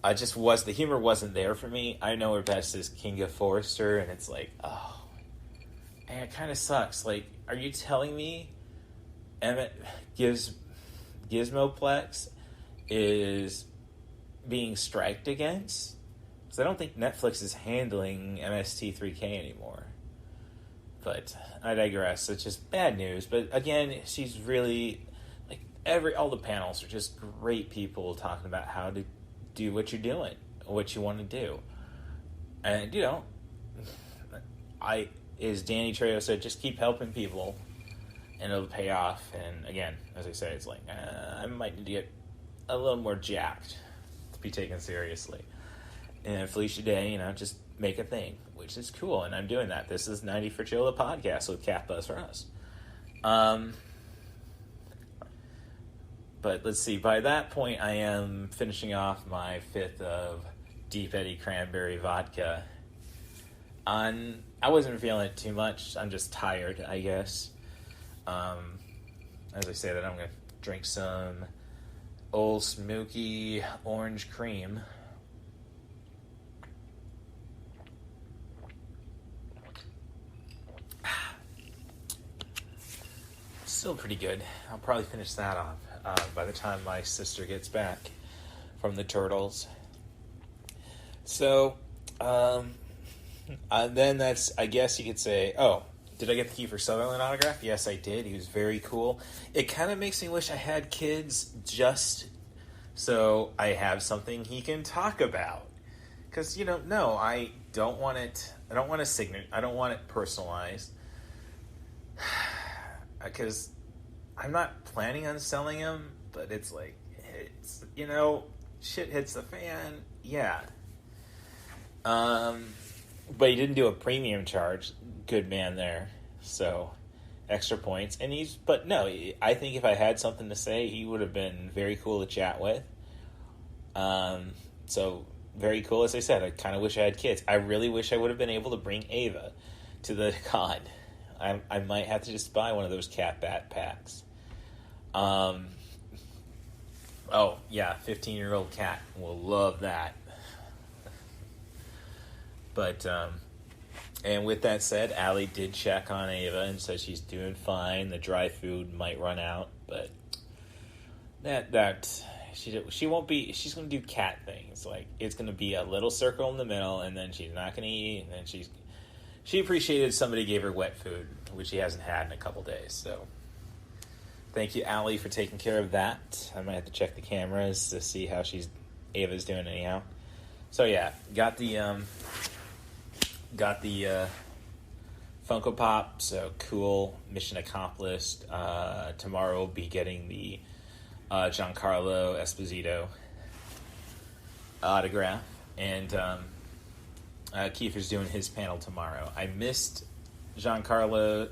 S5: the humor wasn't there for me. I know her best as Kinga Forrester, and it's like, oh, and it kind of sucks. Like, are you telling me Emmett Gizmoplex is being striked against? Because I don't think Netflix is handling MST3K anymore. But I digress. It's just bad news. But again, she's really, like, all the panels are just great people talking about how to do what you're doing, what you want to do. And, you know, as Danny Trejo said, just keep helping people and it'll pay off. And again, as I say, it's like, I might need to get a little more jacked to be taken seriously. And Felicia Day, you know, just make a thing, which is cool, and I'm doing that. This is 90 for Chill, the podcast with CatBusRuss. But let's see, by that point, I am finishing off my fifth of Deep Eddy Cranberry Vodka. I wasn't feeling it too much. I'm just tired, I guess. As I say that, I'm going to drink some Old Smoky Orange Cream. Still pretty good. I'll probably finish that off by the time my sister gets back from the Turtles. So, then that's, I guess you could say, oh, did I get the Kiefer Sutherland autograph? Yes, I did. He was very cool. It kind of makes me wish I had kids just so I have something he can talk about. Because, you know, no, I don't want it. I don't want a signature. I don't want it personalized. Because I'm not planning on selling them, but it's like, you know, shit hits the fan. Yeah. But he didn't do a premium charge. Good man there. So, extra points. And but no, I think if I had something to say, he would have been very cool to chat with. So, very cool. As I said, I kind of wish I had kids. I really wish I would have been able to bring Ava to the con. I might have to just buy one of those cat bat packs. Oh, yeah, 15-year-old cat will love that. But, and with that said, Allie did check on Ava and said she's doing fine. The dry food might run out, but she won't be. She's going to do cat things. Like, it's going to be a little circle in the middle, and then she's not going to eat. And then she appreciated somebody gave her wet food, which she hasn't had in a couple days. So, thank you, Allie, for taking care of that. I might have to check the cameras to see how Ava's doing anyhow. So yeah, got the Funko Pop, so cool, mission accomplished. Tomorrow we'll be getting the Giancarlo Esposito autograph, and Kiefer's doing his panel tomorrow. I missed Giancarlo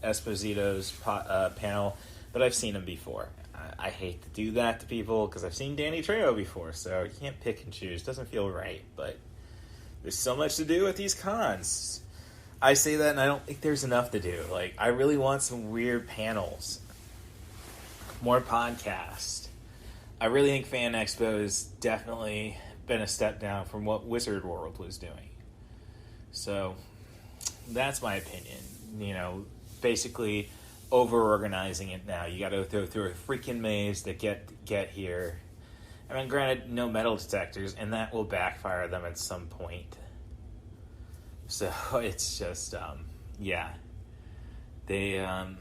S5: Esposito's panel, but I've seen him before. I hate to do that to people because I've seen Danny Trejo before, so you can't pick and choose. Doesn't feel right, but there's so much to do at these cons. I say that, and I don't think there's enough to do. Like, I really want some weird panels, more podcasts. I really think Fan Expo has definitely been a step down from what Wizard World was doing. So, that's my opinion. You know, basically over-organizing it now. You got to go through a freaking maze to get here. I mean, granted, no metal detectors, and that will backfire them at some point. So, it's just, yeah. I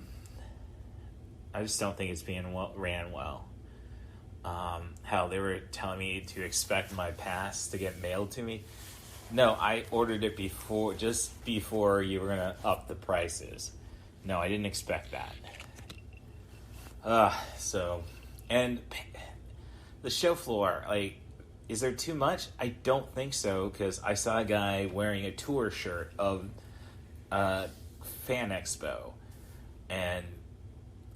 S5: just don't think it's being ran well. How they were telling me to expect my pass to get mailed to me. No, I ordered it just before you were going to up the prices. No, I didn't expect that. And the show floor, like, is there too much? I don't think so, because I saw a guy wearing a tour shirt of Fan Expo, and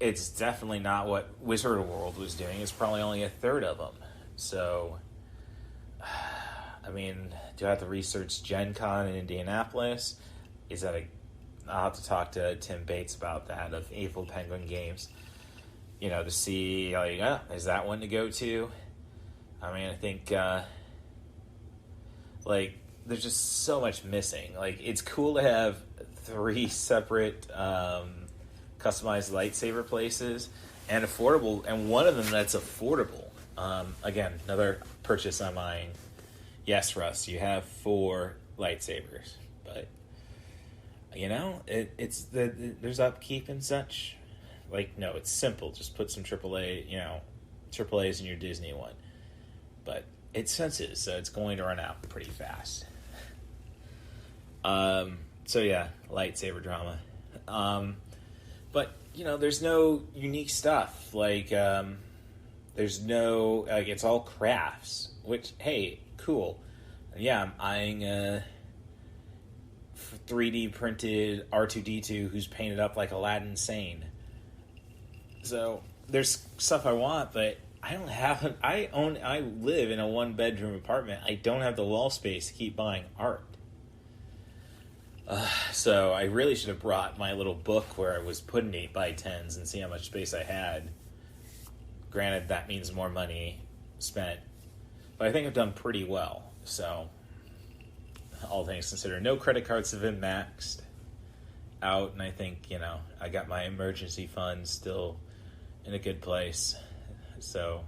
S5: it's definitely not what Wizard World was doing. It's probably only a third of them. So, I mean, do I have to research Gen Con in Indianapolis? I'll have to talk to Tim Bates about that, of Evil Penguin Games, to see, like, is that one to go to? I mean, I think, there's just so much missing. Like, it's cool to have 3 separate customized lightsaber places and affordable, and one of them that's affordable. Again, another purchase on mine. Yes, Russ, you have 4 lightsabers, but there's upkeep and such. Like, no, it's simple. Just put some AAAs in your Disney one. But it senses, so it's going to run out pretty fast. So yeah, lightsaber drama. But there's no unique stuff. Like, there's no, like, it's all crafts. Which, hey, cool. Yeah, I'm eyeing a 3D printed R2-D2 who's painted up like Aladdin Sane. So there's stuff I want, but I live in a 1-bedroom apartment. I don't have the wall space to keep buying art. So I really should have brought my little book where I was putting 8x10s and see how much space I had. Granted, that means more money spent, but I think I've done pretty well. So, all things considered, no credit cards have been maxed out, and I think, I got my emergency fund still in a good place. So,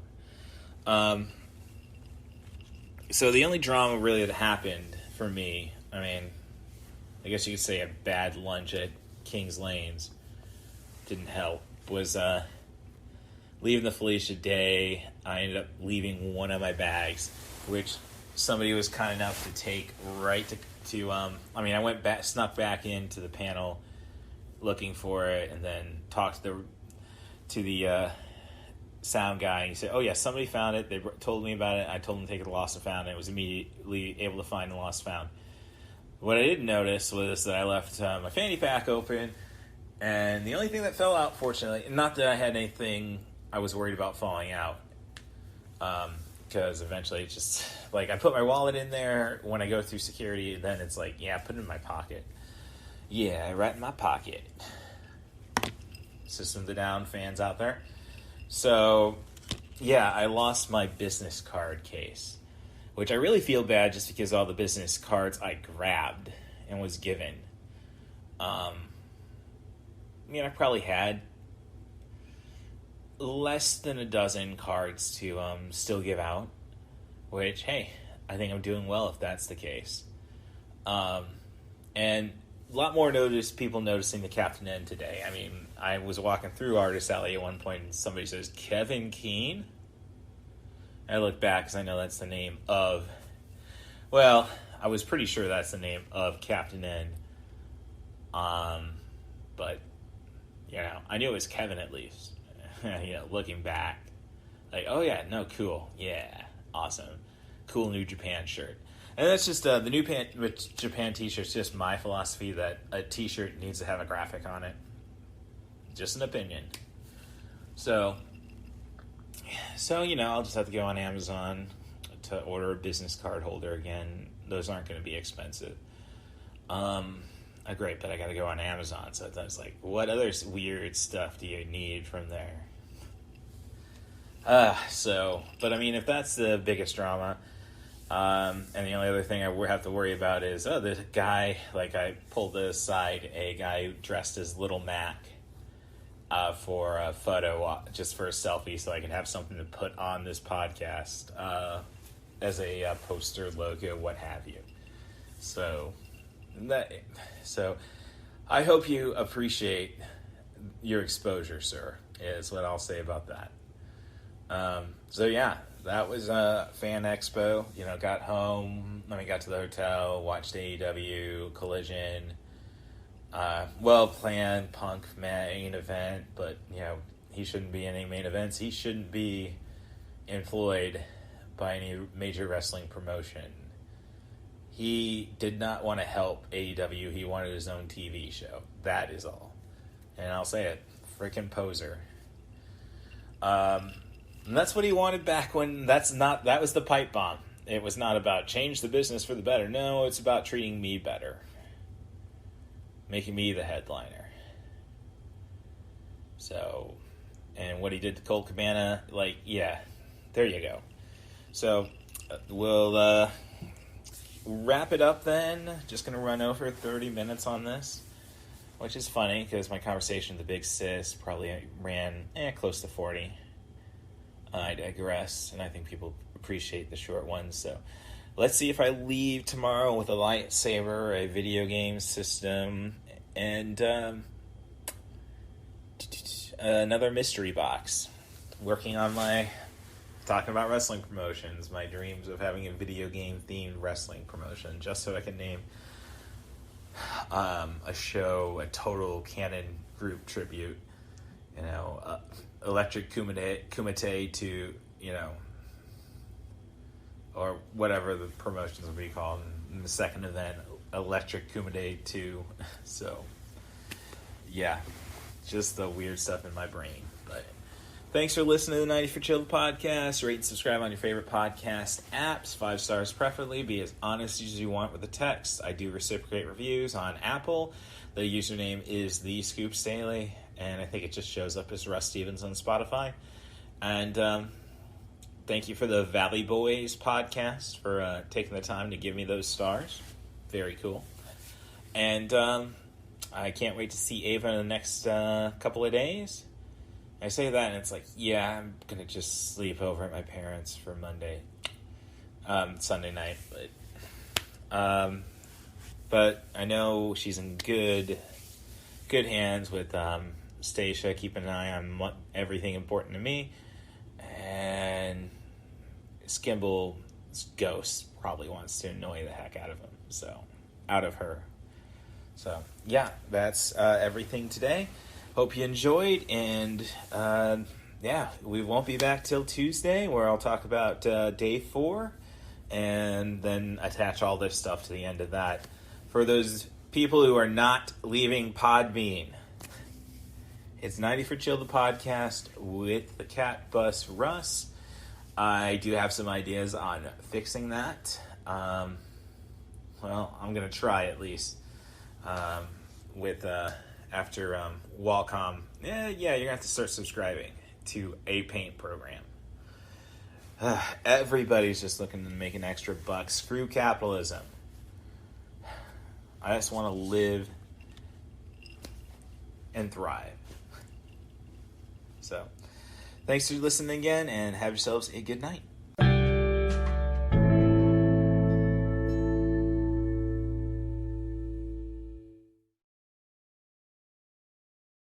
S5: so the only drama really that happened for me, I mean, I guess you could say a bad lunch at King's Lanes didn't help, was leaving the Felicia Day. I ended up leaving one of my bags, which somebody was kind enough to take right to I went back, snuck back into the panel looking for it, and then talked to the sound guy, and he said, oh yeah, somebody found it. They told me about it. I told them to take it to Lost and Found, and it was immediately able to find the Lost and Found. what I didn't notice was that I left my fanny pack open, and the only thing that fell out, fortunately, not that I had anything I was worried about falling out, because eventually it just, like, I put my wallet in there when I go through security, then it's like, yeah, put it in my pocket. Yeah, right in my pocket. System to down fans out there. So, yeah, I lost my business card case, which I really feel bad just because all the business cards I grabbed and was given. I mean, I probably had less than a dozen cards to still give out, which, hey, I think I'm doing well if that's the case. And a lot more people noticing the Captain N today. I mean, I was walking through Artist Alley at one point and somebody says, Kevin Keene? I look back because I know that's the name of, well, I was pretty sure that's the name of Captain N. But, you know, I knew it was Kevin at least. You know, looking back. Like, oh yeah, no, cool. Yeah, awesome. Cool New Japan shirt. And that's just, the New Japan t-shirt's just my philosophy that a t-shirt needs to have a graphic on it. Just an opinion. So, you know, I'll just have to go on Amazon to order a business card holder again. Those aren't going to be expensive. Great, but I got to go on Amazon. So I was like, what other weird stuff do you need from there? But I mean, if that's the biggest drama, and the only other thing I have to worry about is, the guy, like I pulled aside a guy dressed as Little Mac, for a photo, just for a selfie, so I can have something to put on this podcast, as a poster, logo, what have you. So I hope you appreciate your exposure, sir, is what I'll say about that. So yeah, that was Fan Expo. You know, got home, got to the hotel, watched AEW, Collision, well-planned Punk main event, but, you know, he shouldn't be in any main events. He shouldn't be employed by any major wrestling promotion. He did not want to help AEW. He wanted his own TV show. That is all. And I'll say it, freaking poser. And that's what he wanted back when that was the pipe bomb. It was not about change the business for the better. No, it's about treating me better. Making me the headliner. So, and what he did to Colt Cabana, like, yeah, there you go. So, we'll wrap it up then. Just going to run over 30 minutes on this, which is funny because my conversation with the Big Sis probably ran close to 40. I digress, and I think people appreciate the short ones. So let's see if I leave tomorrow with a lightsaber, a video game system, and another mystery box. Working on talking about wrestling promotions, my dreams of having a video game themed wrestling promotion, just so I can name a show, a total canon group tribute, you know, Electric Kumite to, you know, or whatever the promotions will be called. In the second event, Electric Kumite 2. So, yeah, just the weird stuff in my brain. But thanks for listening to the 90 for Chill podcast. Rate and subscribe on your favorite podcast apps. 5 stars preferably. Be as honest as you want with the text. I do reciprocate reviews on Apple. The username is The Scoops Daily, and I think it just shows up as Russ Stevens on Spotify. And thank you for the Valley Boys podcast for taking the time to give me those stars. Very cool. And I can't wait to see Ava in the next couple of days. I say that, and it's like, yeah, I'm going to just sleep over at my parents' for Sunday night. But I know she's in good hands with Stacia, keeping an eye on everything important to me. And Skimble's ghost probably wants to annoy the heck out of her. So, yeah, that's everything today. Hope you enjoyed, and we won't be back till Tuesday, where I'll talk about day 4, and then attach all this stuff to the end of that. For those people who are not leaving Podbean, it's 90 for Chill, the podcast with the CatBusRuss. I do have some ideas on fixing that. Well, I'm going to try at least. After Qualcomm, you're going to have to start subscribing to a paint program. Everybody's just looking to make an extra buck. Screw capitalism. I just want to live and thrive. So, thanks for listening again, and have yourselves a good night.